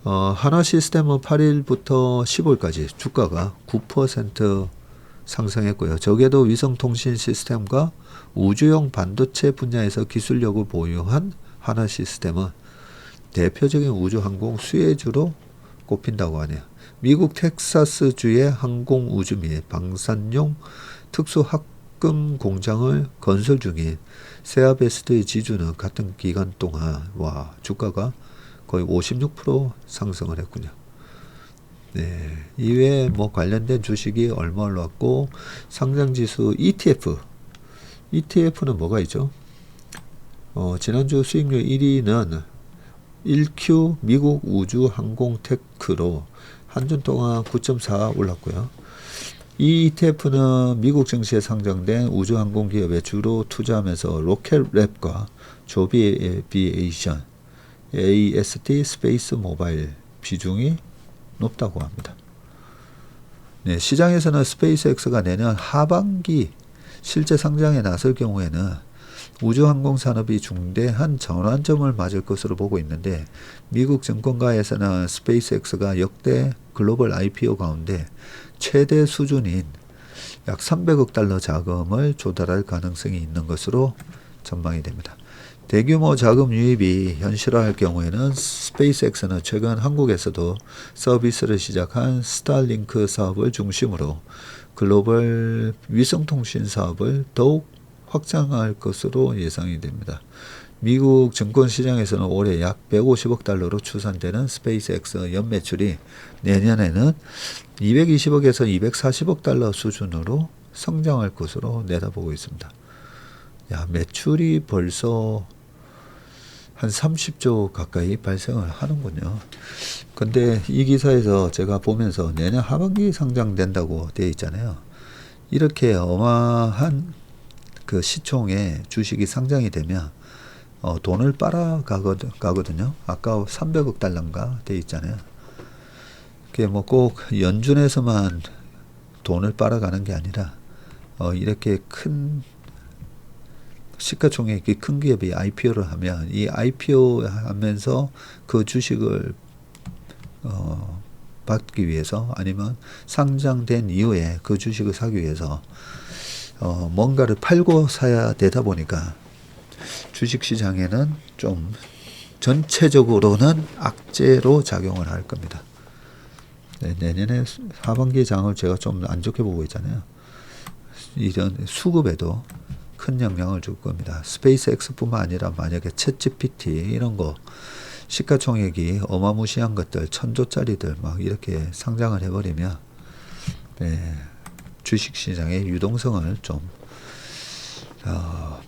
하나시스템은 8일부터 15일까지 주가가 9% 상승했고요. 적어도 위성통신 시스템과 우주용 반도체 분야에서 기술력을 보유한 하나시스템은 대표적인 우주항공 수혜주로 꼽힌다고 하네요. 미국 텍사스주의 항공우주 및 방산용 특수합금 공장을 건설 중인 세아베스트의 지주는 같은 기간 동안 주가가 거의 56% 상승을 했군요. 네, 이외에 관련된 주식이 얼마 올랐고 상장지수 ETF는 뭐가 있죠? 지난주 수익률 1위는 1Q 미국 우주항공테크로 한 주 동안 9.4 올랐고요. 이 ETF는 미국 증시에 상장된 우주항공 기업에 주로 투자하면서 로켓랩과 조비 에비에이션, AST 스페이스 모바일 비중이 높다고 합니다. 네, 시장에서는 스페이스X가 내년 하반기 실제 상장에 나설 경우에는 우주항공 산업이 중대한 전환점을 맞을 것으로 보고 있는데 미국 증권가에서는 스페이스X가 역대 글로벌 IPO 가운데 최대 수준인 약 300억 달러 자금을 조달할 가능성이 있는 것으로 전망이 됩니다. 대규모 자금 유입이 현실화할 경우에는 스페이스X는 최근 한국에서도 서비스를 시작한 스타링크 사업을 중심으로 글로벌 위성통신 사업을 더욱 확장할 것으로 예상이 됩니다. 미국 증권시장에서는 올해 약 150억 달러로 추산되는 스페이스X 연매출이 내년에는 220억에서 240억 달러 수준으로 성장할 것으로 내다보고 있습니다. 매출이 벌써 한 30조 가까이 발생을 하는군요. 근데 이 기사에서 제가 보면서 내년 하반기 상장된다고 되어 있잖아요. 이렇게 어마한 그 시총의 주식이 상장이 되면 돈을 빨아가거든요. 아까 300억 달러인가 되어 있잖아요. 그게 꼭 연준에서만 돈을 빨아가는 게 아니라 이렇게 큰 시가총액이 큰 기업이 IPO를 하면 이 IPO 하면서 그 주식을 받기 위해서 아니면 상장된 이후에 그 주식을 사기 위해서 뭔가를 팔고 사야 되다 보니까 주식시장에는 좀 전체적으로는 악재로 작용을 할 겁니다. 네, 내년에 하반기 장을 제가 좀 안 좋게 보고 있잖아요. 이런 수급에도 큰 영향을 줄 겁니다. 스페이스X뿐만 아니라 만약에 챗GPT 이런 거 시가총액이 어마무시한 것들 1000조짜리들 막 이렇게 상장을 해버리면 주식시장의 유동성을 좀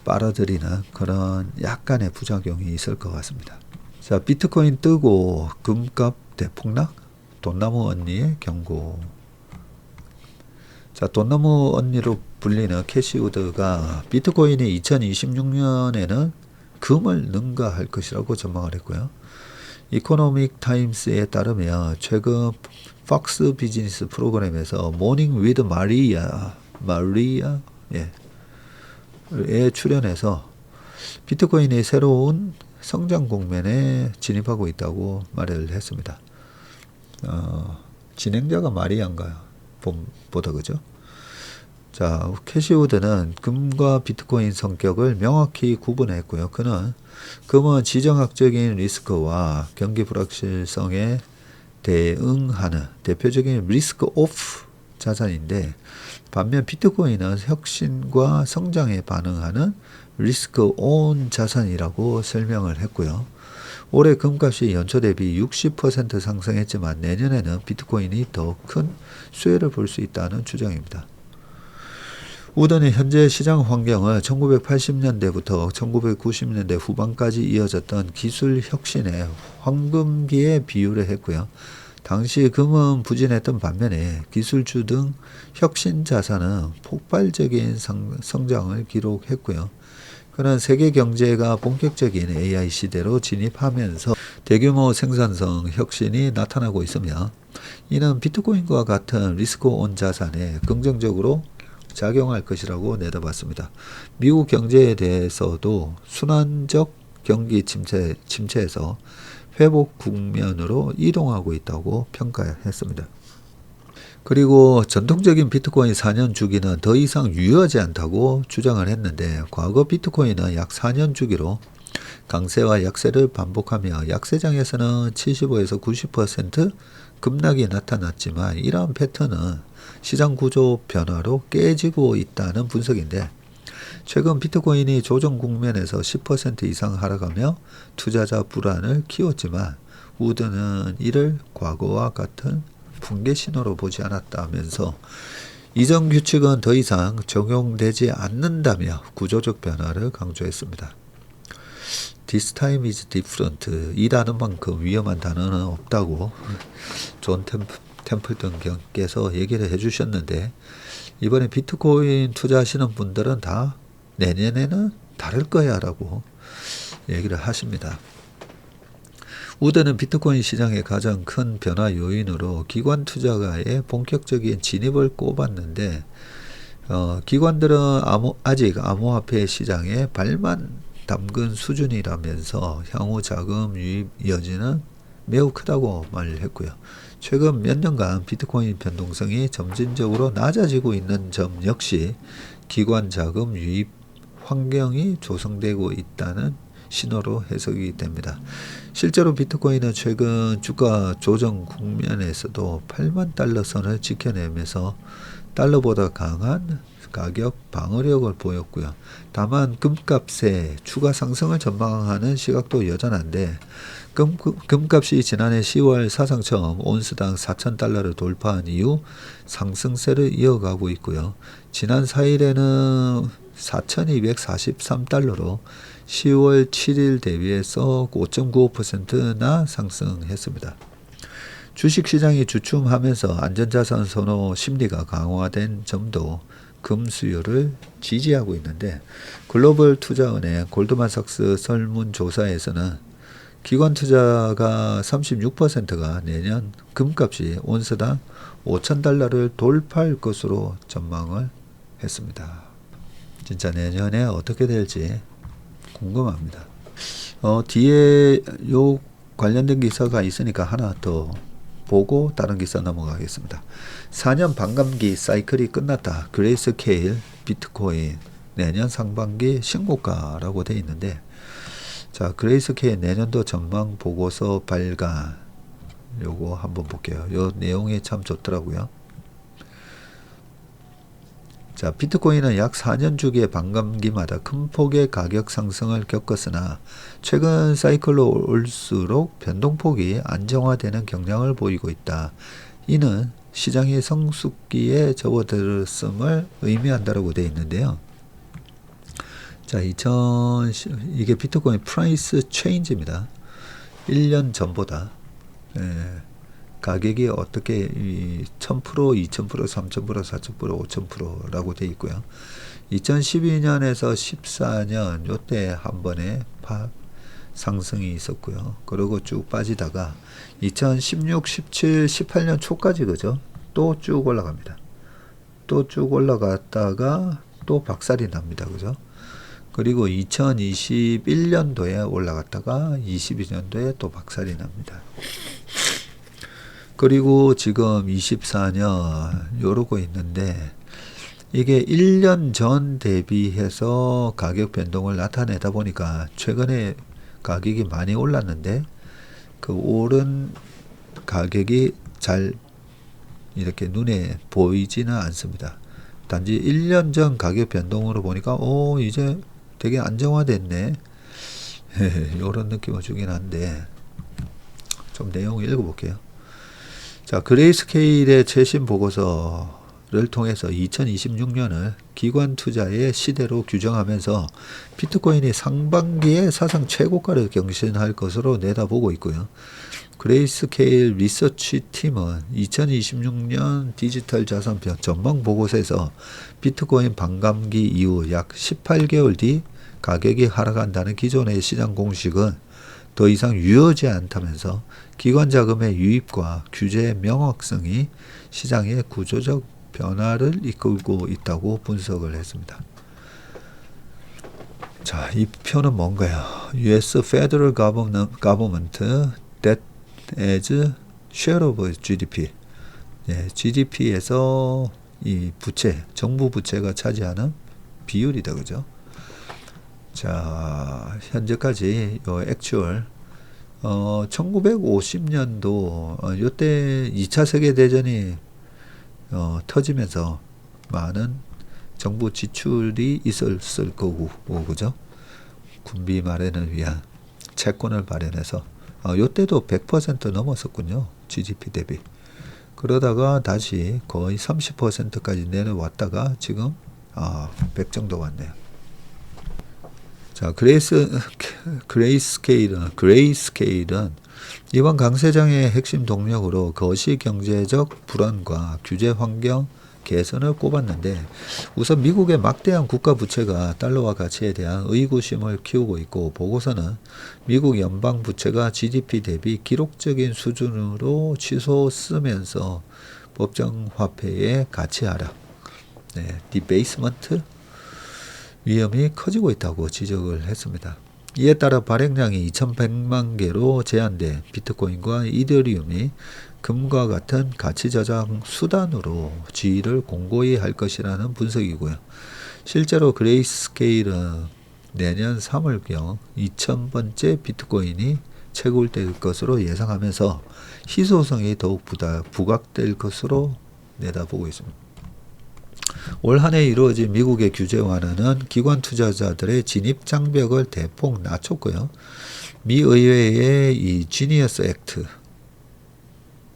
빨아들이는 그런 약간의 부작용이 있을 것 같습니다. 자, 비트코인 뜨고 금값 대폭락? 돈나무 언니의 경고. 자, 돈나무 언니로 불리는 캐시 우드가 비트코인이 2026년에는 금을 능가할 것이라고 전망을 했고요. 이코노믹 타임스에 따르면 최근 팍스 비즈니스 프로그램에서 모닝 위드 마리아에 출연해서 비트코인이 새로운 성장 국면에 진입하고 있다고 말을 했습니다. 진행자가 마리아인가요? 보다 그죠? 자, 캐시우드는 금과 비트코인 성격을 명확히 구분했고요. 그는 금은 지정학적인 리스크와 경기 불확실성에 대응하는 대표적인 리스크 오프 자산인데, 반면 비트코인은 혁신과 성장에 반응하는 리스크 온 자산이라고 설명을 했고요. 올해 금값이 연초 대비 60% 상승했지만 내년에는 비트코인이 더 큰 수혜를 볼 수 있다는 주장입니다. 우드는 현재 시장 환경을 1980년대부터 1990년대 후반까지 이어졌던 기술 혁신의 황금기에 비유를 했고요. 당시 금은 부진했던 반면에 기술주 등 혁신 자산은 폭발적인 성장을 기록했고요. 그는 세계 경제가 본격적인 AI 시대로 진입하면서 대규모 생산성 혁신이 나타나고 있으며, 이는 비트코인과 같은 리스크 온 자산에 긍정적으로 작용할 것이라고 내다봤습니다. 미국 경제에 대해서도 순환적 경기 침체에서 회복 국면으로 이동하고 있다고 평가했습니다. 그리고 전통적인 비트코인 4년 주기는 더 이상 유효하지 않다고 주장을 했는데, 과거 비트코인은 약 4년 주기로 강세와 약세를 반복하며 약세장에서는 75에서 90% 급락이 나타났지만, 이러한 패턴은 시장 구조 변화로 깨지고 있다는 분석인데, 최근 비트코인이 조정 국면에서 10% 이상 하락하며 투자자 불안을 키웠지만, 우드는 이를 과거와 같은 붕괴 신호로 보지 않았다면서 이전 규칙은 더 이상 적용되지 않는다며 구조적 변화를 강조했습니다. This time is different. 이 단어만큼 위험한 단어는 없다고 존 템플턴께서 얘기를 해주셨는데, 이번에 비트코인 투자하시는 분들은 다 내년에는 다를 거야 라고 얘기를 하십니다. 우드는 비트코인 시장의 가장 큰 변화 요인으로 기관 투자가의 본격적인 진입을 꼽았는데, 기관들은 아직 암호화폐 시장에 발만 담근 수준이라면서 향후 자금 유입 여지는 매우 크다고 말을 했고요. 최근 몇 년간 비트코인 변동성이 점진적으로 낮아지고 있는 점 역시 기관 자금 유입 환경이 조성되고 있다는 신호로 해석이 됩니다. 실제로 비트코인은 최근 주가 조정 국면에서도 8만 달러 선을 지켜내면서 달러보다 강한 가격 방어력을 보였고요. 다만 금값의 추가 상승을 전망하는 시각도 여전한데, 금값이 지난해 10월 사상 처음 온스당 4,000달러를 돌파한 이후 상승세를 이어가고 있고요. 지난 4일에는 4,243달러로 10월 7일 대비해서 5.95%나 상승했습니다. 주식시장이 주춤하면서 안전자산 선호 심리가 강화된 점도 금 수요를 지지하고 있는데, 글로벌 투자은행 골드만삭스 설문조사에서는 기관 투자가 36%가 내년 금값이 온스당 5,000달러를 돌파할 것으로 전망을 했습니다. 진짜 내년에 어떻게 될지 궁금합니다. 뒤에 요 관련된 기사가 있으니까 하나 더 보고 다른 기사 넘어가겠습니다. 4년 반감기 사이클이 끝났다. 그레이스케일 비트코인 내년 상반기 신고가라고 되어 있는데, 자, 그레이스케일 내년도 전망 보고서 발간 요거 한번 볼게요. 요 내용이 참 좋더라고요. 자, 비트코인은 약 4년 주기의 반감기마다 큰 폭의 가격 상승을 겪었으나 최근 사이클로 올수록 변동폭이 안정화되는 경향을 보이고 있다. 이는 시장이 성숙기에 접어들었음을 의미한다고 되어 있는데요. 자, 이게 비트코인 프라이스 체인지입니다. 1년 전보다 가격이 어떻게 1000%, 2000%, 3000%, 4000%, 5000%라고 되어 있고요. 2012년에서 14년 요때 한 번에 상승이 있었고요. 그리고 쭉 빠지다가 2016, 17, 18년 초까지 그죠? 또 쭉 올라갑니다. 또 쭉 올라갔다가 또 박살이 납니다. 그죠? 그리고 2021년도에 올라갔다가 22년도에 또 박살이 납니다. 그리고 지금 24년 요러고 있는데 이게 1년 전 대비해서 가격 변동을 나타내다 보니까 최근에 가격이 많이 올랐는데 그 오른 가격이 잘 이렇게 눈에 보이지는 않습니다. 단지 1년 전 가격 변동으로 보니까 이제 되게 안정화됐네 이런 느낌을 주긴 한데 좀 내용을 읽어볼게요. 자, 그레이스케일의 최신 보고서를 통해서 2026년을 기관 투자의 시대로 규정하면서 비트코인이 상반기에 사상 최고가를 경신할 것으로 내다보고 있고요. 그레이스케일 리서치 팀은 2026년 디지털 자산 전망 보고서에서 비트코인 반감기 이후 약 18개월 뒤 가격이 하락한다는 기존의 시장 공식은 더 이상 유효하지 않다면서 기관 자금의 유입과 규제의 명확성이 시장의 구조적 변화를 이끌고 있다고 분석을 했습니다. 자, 이 표는 뭔가요? US Federal Government Debt as Share of GDP. 네, GDP에서 이 부채, 정부 부채가 차지하는 비율이다, 그죠? 자, 현재까지 요 액추얼 1950년도 요때 2차 세계대전이 터지면서 많은 정부 지출이 있었을 거고 그죠? 군비 마련을 위한 채권을 마련해서 요때도 100% 넘었었군요. GDP 대비. 그러다가 다시 거의 30%까지 내려왔다가 지금 100 정도 왔네요. 자, 그레이스케일은 이번 강세장의 핵심 동력으로 거시 경제적 불안과 규제 환경 개선을 꼽았는데 우선 미국의 막대한 국가 부채가 달러화 가치에 대한 의구심을 키우고 있고 보고서는 미국 연방 부채가 GDP 대비 기록적인 수준으로 치솟으면서 법정 화폐의 가치 하락, 디베이스먼트 위험이 커지고 있다고 지적을 했습니다. 이에 따라 발행량이 2100만 개로 제한된 비트코인과 이더리움이 금과 같은 가치 저장 수단으로 지위를 공고히 할 것이라는 분석이고요. 실제로 그레이스케일은 내년 3월경 2000번째 비트코인이 채굴될 것으로 예상하면서 희소성이 더욱 부각될 것으로 내다보고 있습니다. 올 한 해 이루어진 미국의 규제 완화는 기관 투자자들의 진입 장벽을 대폭 낮췄고요. 미 의회의 이 지니어스 액트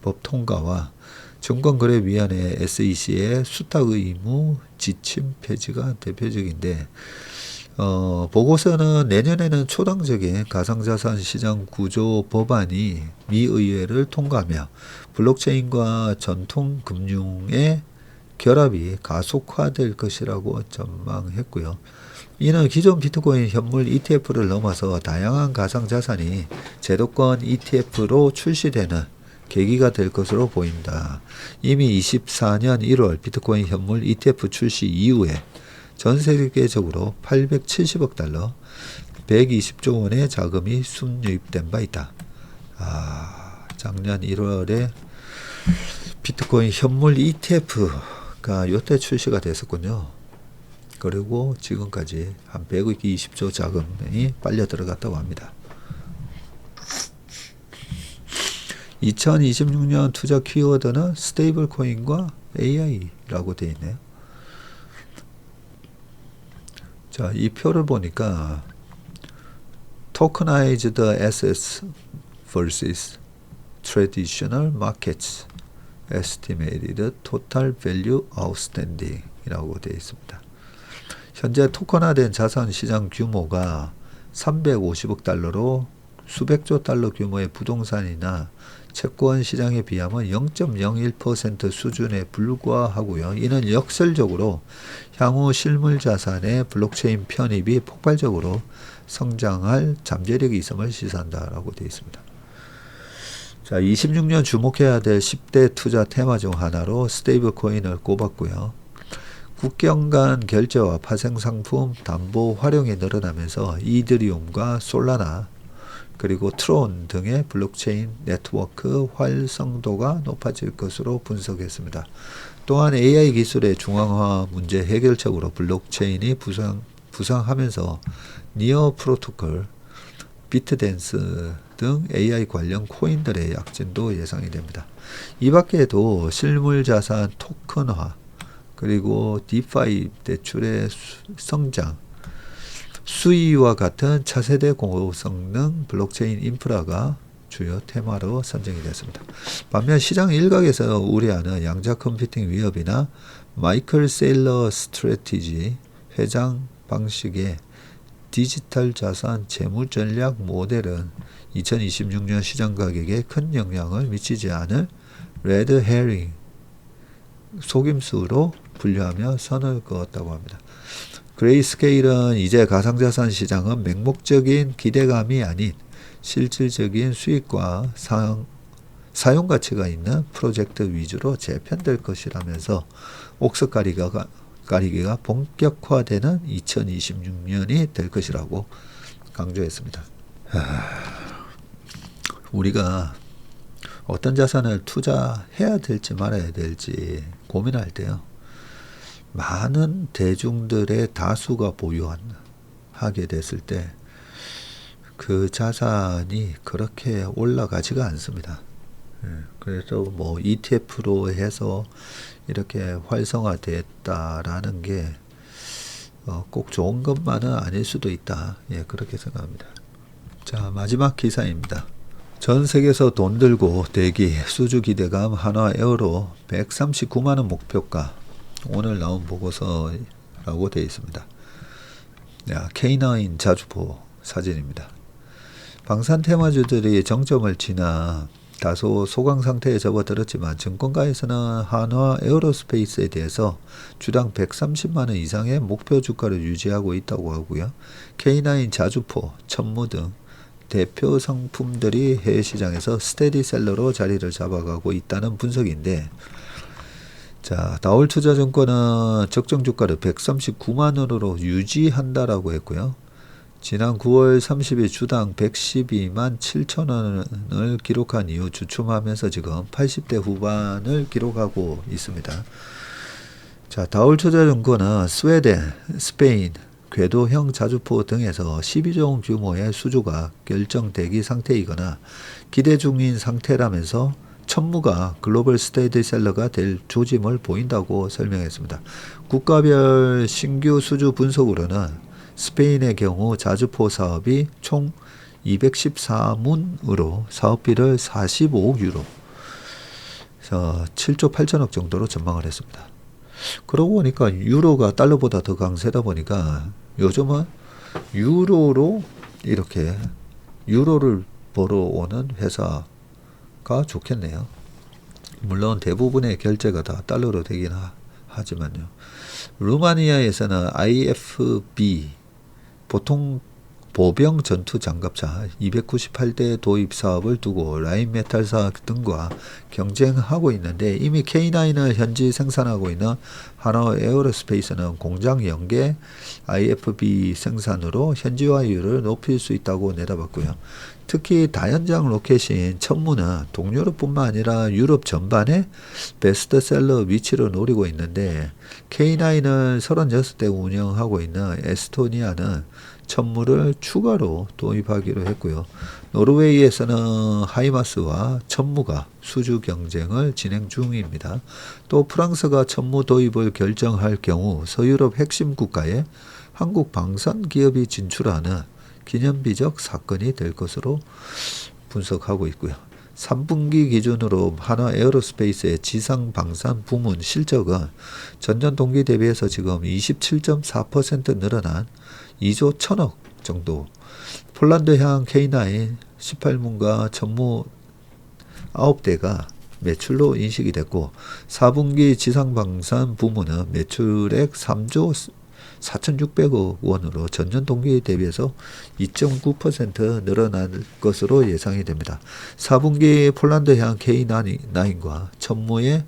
법 통과와 증권거래위원회 SEC의 수탁 의무 지침 폐지가 대표적인데 보고서는 내년에는 초당적인 가상자산 시장 구조 법안이 미 의회를 통과하며 블록체인과 전통 금융의 결합이 가속화될 것이라고 전망했고요. 이는 기존 비트코인 현물 ETF를 넘어서 다양한 가상자산이 제도권 ETF로 출시되는 계기가 될 것으로 보인다. 이미 24년 1월 비트코인 현물 ETF 출시 이후에 전 세계적으로 870억 달러, 120조 원의 자금이 순유입된 바 있다. 작년 1월에 비트코인 현물 ETF가 요때 출시가 됐었군요. 그리고 지금까지 한 120조 자금이 빨려 들어갔다고 합니다. 2026년 투자 키워드는 스테이블 코인과 AI라고 되어 있네요. 자, 이 표를 보니까 tokenized assets vs traditional markets estimated total value outstanding 이라고 되어 있습니다. 현재 토큰화된 자산 시장 규모가 350억 달러로 수백조 달러 규모의 부동산이나 채권 시장에 비하면 0.01% 수준에 불과하고요. 이는 역설적으로 향후 실물 자산의 블록체인 편입이 폭발적으로 성장할 잠재력이 있음을 시사한다라고 되어 있습니다. 자, 26년 주목해야 될 10대 투자 테마 중 하나로 스테이블 코인을 꼽았고요. 국경 간 결제와 파생상품 담보 활용이 늘어나면서 이더리움과 솔라나 그리고 트론 등의 블록체인 네트워크 활성도가 높아질 것으로 분석했습니다. 또한 AI 기술의 중앙화 문제 해결책으로 블록체인이 부상하면서 니어 프로토콜, 비트댄스 등 AI 관련 코인들의 약진도 예상이 됩니다. 이 밖에도 실물자산 토큰화, 그리고 디파이 대출의 성장, 수위와 같은 차세대 고성능 블록체인 인프라가 주요 테마로 선정이 됐습니다. 반면 시장 일각에서 우려하는 양자 컴퓨팅 위협이나 마이클 세일러 스트래티지 회장 방식의 디지털 자산 재무 전략 모델은 2026년 시장 가격에 큰 영향을 미치지 않을 레드 헤링 속임수로 분류하며 선을 그었다고 합니다. 그레이스케일은 이제 가상자산 시장은 맹목적인 기대감이 아닌 실질적인 수익과 사용 가치가 있는 프로젝트 위주로 재편될 것이라면서 옥석 가리기가 본격화되는 2026년이 될 것이라고 강조했습니다. 우리가 어떤 자산을 투자해야 될지 말아야 될지 고민할 때요. 많은 대중들의 다수가 보유하게 됐을 때 그 자산이 그렇게 올라가지가 않습니다. 그래서 뭐 ETF로 해서 이렇게 활성화됐다라는 게 꼭 좋은 것만은 아닐 수도 있다. 그렇게 생각합니다. 자, 마지막 기사입니다. 전 세계에서 돈 들고 대기 수주 기대감 한화 에어로 139만원 목표가 오늘 나온 보고서라고 되어 있습니다. K9 자주포 사진입니다. 방산 테마주들이 정점을 지나 다소 소강 상태에 접어들었지만 증권가에서는 한화 에어로스페이스에 대해서 주당 130만원 이상의 목표 주가를 유지하고 있다고 하고요. K9 자주포, 천무 등 대표 상품들이 해외 시장에서 스테디셀러로 자리를 잡아가고 있다는 분석인데, 자, 다올투자증권은 적정 주가를 139만원으로 유지한다라고 했고요. 지난 9월 30일 주당 112만 7천원을 기록한 이후 주춤하면서 지금 80대 후반을 기록하고 있습니다. 자, 다올투자증권은 스웨덴, 스페인, 궤도형 자주포 등에서 12조 원 규모의 수주가 결정 대기 상태이거나 기대 중인 상태라면서 천무가 글로벌 스테디셀러가 될 조짐을 보인다고 설명했습니다. 국가별 신규 수주 분석으로는 스페인의 경우 자주포 사업이 총 214문으로 사업비를 45억 유로, 7조 8천억 정도로 전망을 했습니다. 그러고 보니까 유로가 달러보다 더 강세다 보니까 요즘은 유로로 이렇게 유로를 벌어오는 회사가 좋겠네요. 물론 대부분의 결제가 다 달러로 되긴 하지만요. 루마니아에서는 IFB 보통 보병 전투 장갑차 298대 도입 사업을 두고 라인메탈사 등과 경쟁하고 있는데, 이미 K9을 현지 생산하고 있는 한화 에어로스페이스는 공장 연계 IFB 생산으로 현지화율을 높일 수 있다고 내다봤고요. 특히 다연장 로켓인 천무는 동유럽뿐만 아니라 유럽 전반에 베스트셀러 위치를 노리고 있는데, K9을 36대 운영하고 있는 에스토니아는 천무를 추가로 도입하기로 했고요. 노르웨이에서는 하이마스와 천무가 수주 경쟁을 진행 중입니다. 또 프랑스가 천무 도입을 결정할 경우 서유럽 핵심 국가에 한국 방산 기업이 진출하는 기념비적 사건이 될 것으로 분석하고 있고요. 3분기 기준으로 한화 에어로스페이스의 지상 방산 부문 실적은 전년 동기 대비해서 지금 27.4% 늘어난 2조 1천억 정도, 폴란드향 K9 18문과 천무 9대가 매출로 인식이 됐고 4분기 지상방산 부문은 매출액 3조 4,600억 원으로 전년 동기 대비해서 2.9% 늘어날 것으로 예상이 됩니다. 4분기 폴란드향 K9과 천무의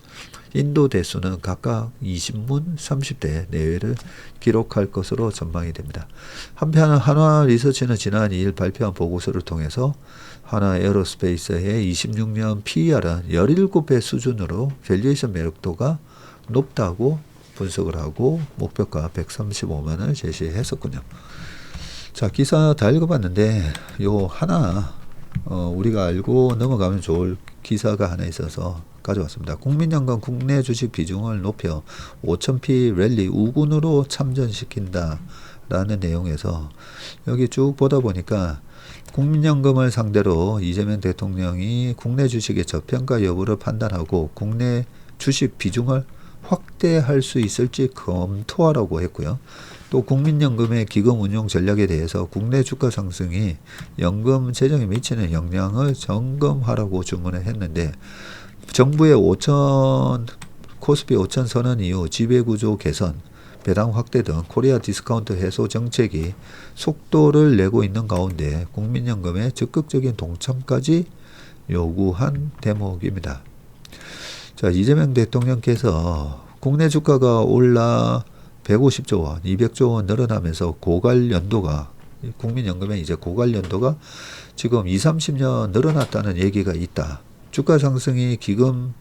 인도 대수는 각각 20문 30대 내외를 기록할 것으로 전망이 됩니다. 한편 한화 리서치는 지난 2일 발표한 보고서를 통해서 한화 에어로스페이스의 26년 PER은 17배 수준으로 밸류에이션 매력도가 높다고 분석을 하고 목표가 135만원을 제시했었군요. 자, 기사 다 읽어봤는데 요 하나 우리가 알고 넘어가면 좋을 기사가 하나 있어서 가져왔습니다. 국민연금 국내 주식 비중을 높여 5000p 랠리 우군으로 참전시킨다 라는 내용에서 여기 쭉 보다 보니까 국민연금을 상대로 이재명 대통령이 국내 주식의 저평가 여부를 판단하고 국내 주식 비중을 확대할 수 있을지 검토하라고 했고요. 또 국민연금의 기금 운용 전략에 대해서 국내 주가 상승이 연금 재정에 미치는 영향을 점검하라고 주문을 했는데 정부의 코스피 5천 선언 이후 지배구조 개선, 배당 확대 등 코리아 디스카운트 해소 정책이 속도를 내고 있는 가운데 국민연금의 적극적인 동참까지 요구한 대목입니다. 자, 이재명 대통령께서 국내 주가가 올라 150조 원, 200조 원 늘어나면서 고갈 연도가 국민연금의 이제 고갈 연도가 지금 20-30년 늘어났다는 얘기가 있다. 주가 상승이 기금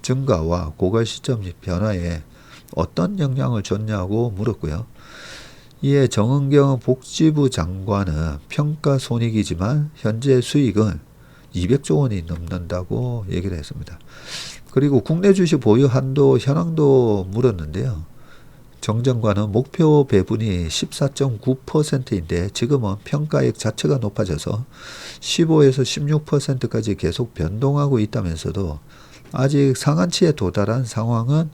증가와 고갈 시점 변화에 어떤 영향을 줬냐고 물었고요. 이에 정은경 복지부 장관은 평가 손익이지만 현재 수익은 200조 원이 넘는다고 얘기를 했습니다. 그리고 국내 주식 보유 한도 현황도 물었는데요. 정 장관은 목표 배분이 14.9%인데 지금은 평가액 자체가 높아져서 15에서 16%까지 계속 변동하고 있다면서도 아직 상한치에 도달한 상황은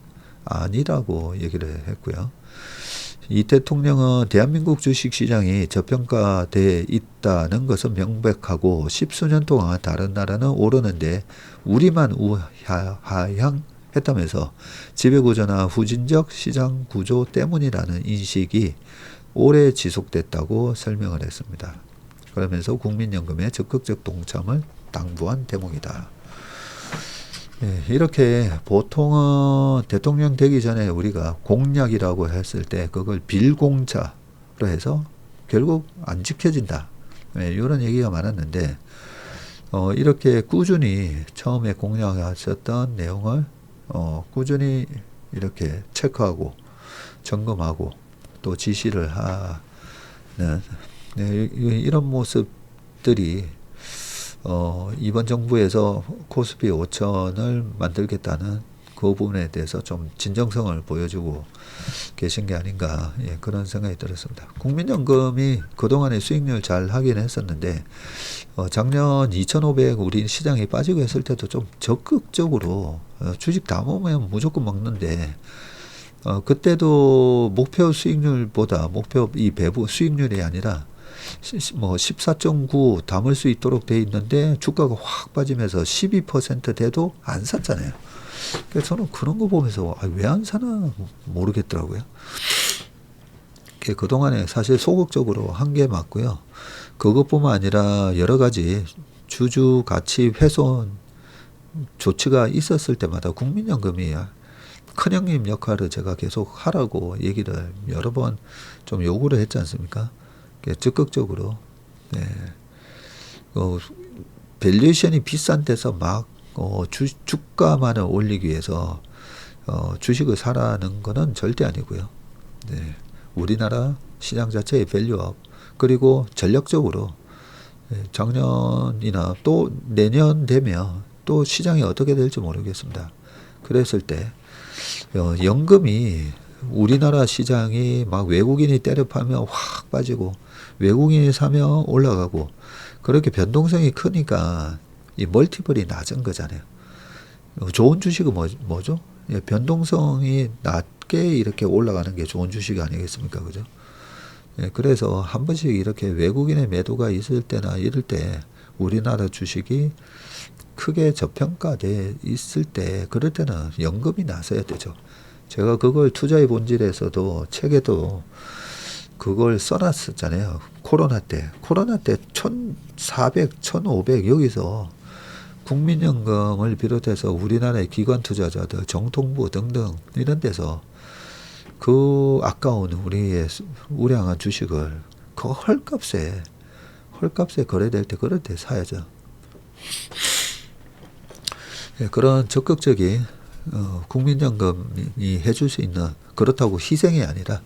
아니라고 얘기를 했고요. 이 대통령은 대한민국 주식시장이 저평가되어 있다는 것은 명백하고 10수년 동안 다른 나라는 오르는데 우리만 하향했다면서 지배구조나 후진적 시장 구조 때문이라는 인식이 오래 지속됐다고 설명을 했습니다. 그러면서 국민연금의 적극적 동참을 당부한 대목이다. 네, 이렇게 보통은 대통령 되기 전에 우리가 공약이라고 했을 때 그걸 빌공차로 해서 결국 안 지켜진다. 네, 이런 얘기가 많았는데 이렇게 꾸준히 처음에 공약하셨던 내용을 꾸준히 이렇게 체크하고 점검하고 또 지시를 하는 네, 이런 모습들이 이번 정부에서 코스피 5천을 만들겠다는 그 부분에 대해서 좀 진정성을 보여주고 계신 게 아닌가 그런 생각이 들었습니다. 국민연금이 그동안에 수익률 잘 하긴 했었는데 작년 2,500 우리 시장이 빠지고 했을 때도 좀 적극적으로 주식 다 먹으면 무조건 먹는데 그때도 목표 수익률보다 목표 이 배분 수익률이 아니라 14.9 담을 수 있도록 돼 있는데 주가가 확 빠지면서 12% 돼도 안 샀잖아요. 그래서 저는 그런 거 보면서 왜 안 사나 모르겠더라고요. 그동안에 사실 소극적으로 한 게 맞고요. 그것뿐만 아니라 여러 가지 주주 가치 훼손 조치가 있었을 때마다 국민연금이 큰형님 역할을 제가 계속 하라고 얘기를 여러 번 좀 요구를 했지 않습니까? 적극적으로 밸류에이션이 비싼 데서 막 주가만을 올리기 위해서 주식을 사라는 거는 절대 아니고요. 네, 우리나라 시장 자체의 밸류업 그리고 전략적으로 작년이나 또 내년 되면 또 시장이 어떻게 될지 모르겠습니다. 그랬을 때 연금이 우리나라 시장이 막 외국인이 때려 팔면 확 빠지고 외국인이 사면 올라가고 그렇게 변동성이 크니까 이 멀티플이 낮은 거잖아요. 좋은 주식은 뭐죠? 변동성이 낮게 이렇게 올라가는 게 좋은 주식 아니겠습니까? 그죠? 그래서 한 번씩 이렇게 외국인의 매도가 있을 때나 이럴 때 우리나라 주식이 크게 저평가돼 있을 때, 그럴 때는 연금이 나서야 되죠. 제가 그걸 투자의 본질에서도 책에도 그걸 써놨었잖아요. 코로나 때 1,400, 1,500 여기서 국민연금을 비롯해서 우리나라의 기관 투자자들, 정통부 등등 이런 데서 그 아까운 우리의 우량한 주식을 그 헐값에 거래될 때 그럴 때 사야죠. 예, 그런 적극적인 국민연금이 해줄 수 있는, 그렇다고 희생이 아니라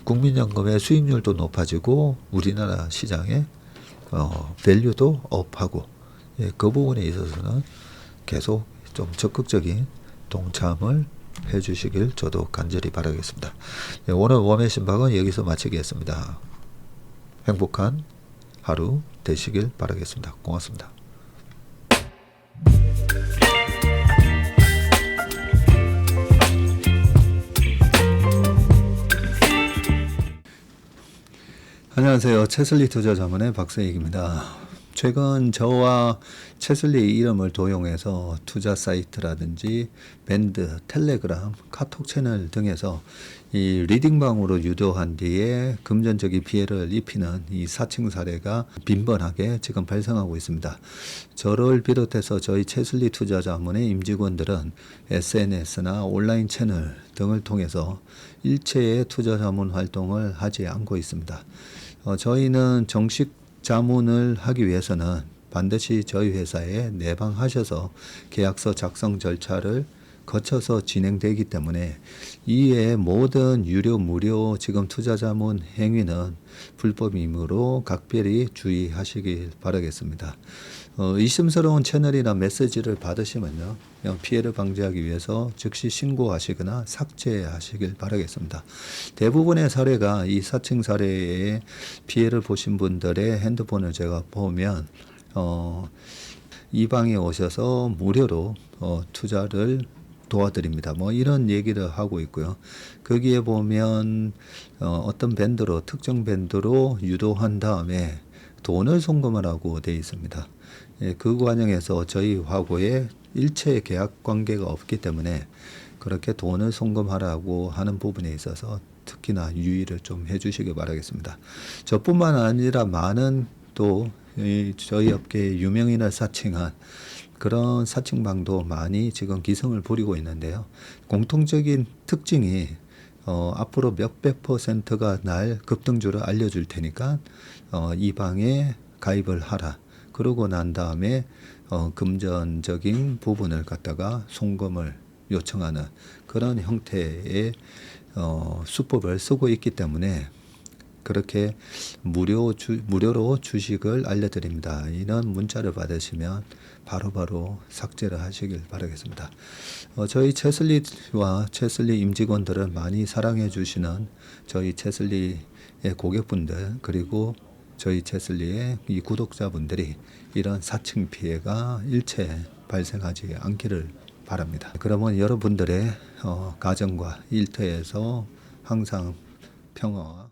국민연금의 수익률도 높아지고 우리나라 시장의 밸류도 업하고, 그 부분에 있어서는 계속 좀 적극적인 동참을 해주시길 저도 간절히 바라겠습니다. 오늘 웜의 신박은 여기서 마치겠습니다. 행복한 하루 되시길 바라겠습니다. 고맙습니다. 안녕하세요. 채슬리 투자자문의 박세익입니다. 최근 저와 채슬리 이름을 도용해서 투자 사이트라든지 밴드, 텔레그램, 카톡 채널 등에서 이 리딩방으로 유도한 뒤에 금전적인 피해를 입히는 이 사칭 사례가 빈번하게 지금 발생하고 있습니다. 저를 비롯해서 저희 채슬리 투자자문의 임직원들은 SNS나 온라인 채널 등을 통해서 일체의 투자자문 활동을 하지 않고 있습니다. 저희는 정식 자문을 하기 위해서는 반드시 저희 회사에 내방하셔서 계약서 작성 절차를 거쳐서 진행되기 때문에 이에 모든 유료 무료 지금 투자자문 행위는 불법이므로 각별히 주의하시길 바라겠습니다. 의심스러운 채널이나 메시지를 받으시면요, 그냥 피해를 방지하기 위해서 즉시 신고하시거나 삭제하시길 바라겠습니다. 대부분의 사례가 이 사칭 사례에 피해를 보신 분들의 핸드폰을 제가 보면 이 방에 오셔서 무료로 투자를 도와드립니다. 뭐 이런 얘기를 하고 있고요. 거기에 보면 어떤 밴드로, 특정 밴드로 유도한 다음에 돈을 송금하라고 되어 있습니다. 그 과정에서 저희하고의 일체 계약 관계가 없기 때문에 그렇게 돈을 송금하라고 하는 부분에 있어서 특히나 유의를 좀 해주시기 바라겠습니다. 저뿐만 아니라 많은 또 저희 업계의 유명인을 사칭한 그런 사칭방도 많이 지금 기승을 부리고 있는데요. 공통적인 특징이 앞으로 몇백 %가 날 급등주를 알려줄 테니까 이 방에 가입을 하라. 그러고 난 다음에 금전적인 부분을 갖다가 송금을 요청하는 그런 형태의 수법을 쓰고 있기 때문에 그렇게 무료로 주식을 알려드립니다. 이런 문자를 받으시면 바로바로 삭제를 하시길 바라겠습니다. 저희 채슬리와 채슬리 임직원들을 많이 사랑해 주시는 저희 채슬리의 고객분들, 그리고 저희 채슬리의 이 구독자분들이 이런 사칭 피해가 일체 발생하지 않기를 바랍니다. 그러면 여러분들의 가정과 일터에서 항상 평화와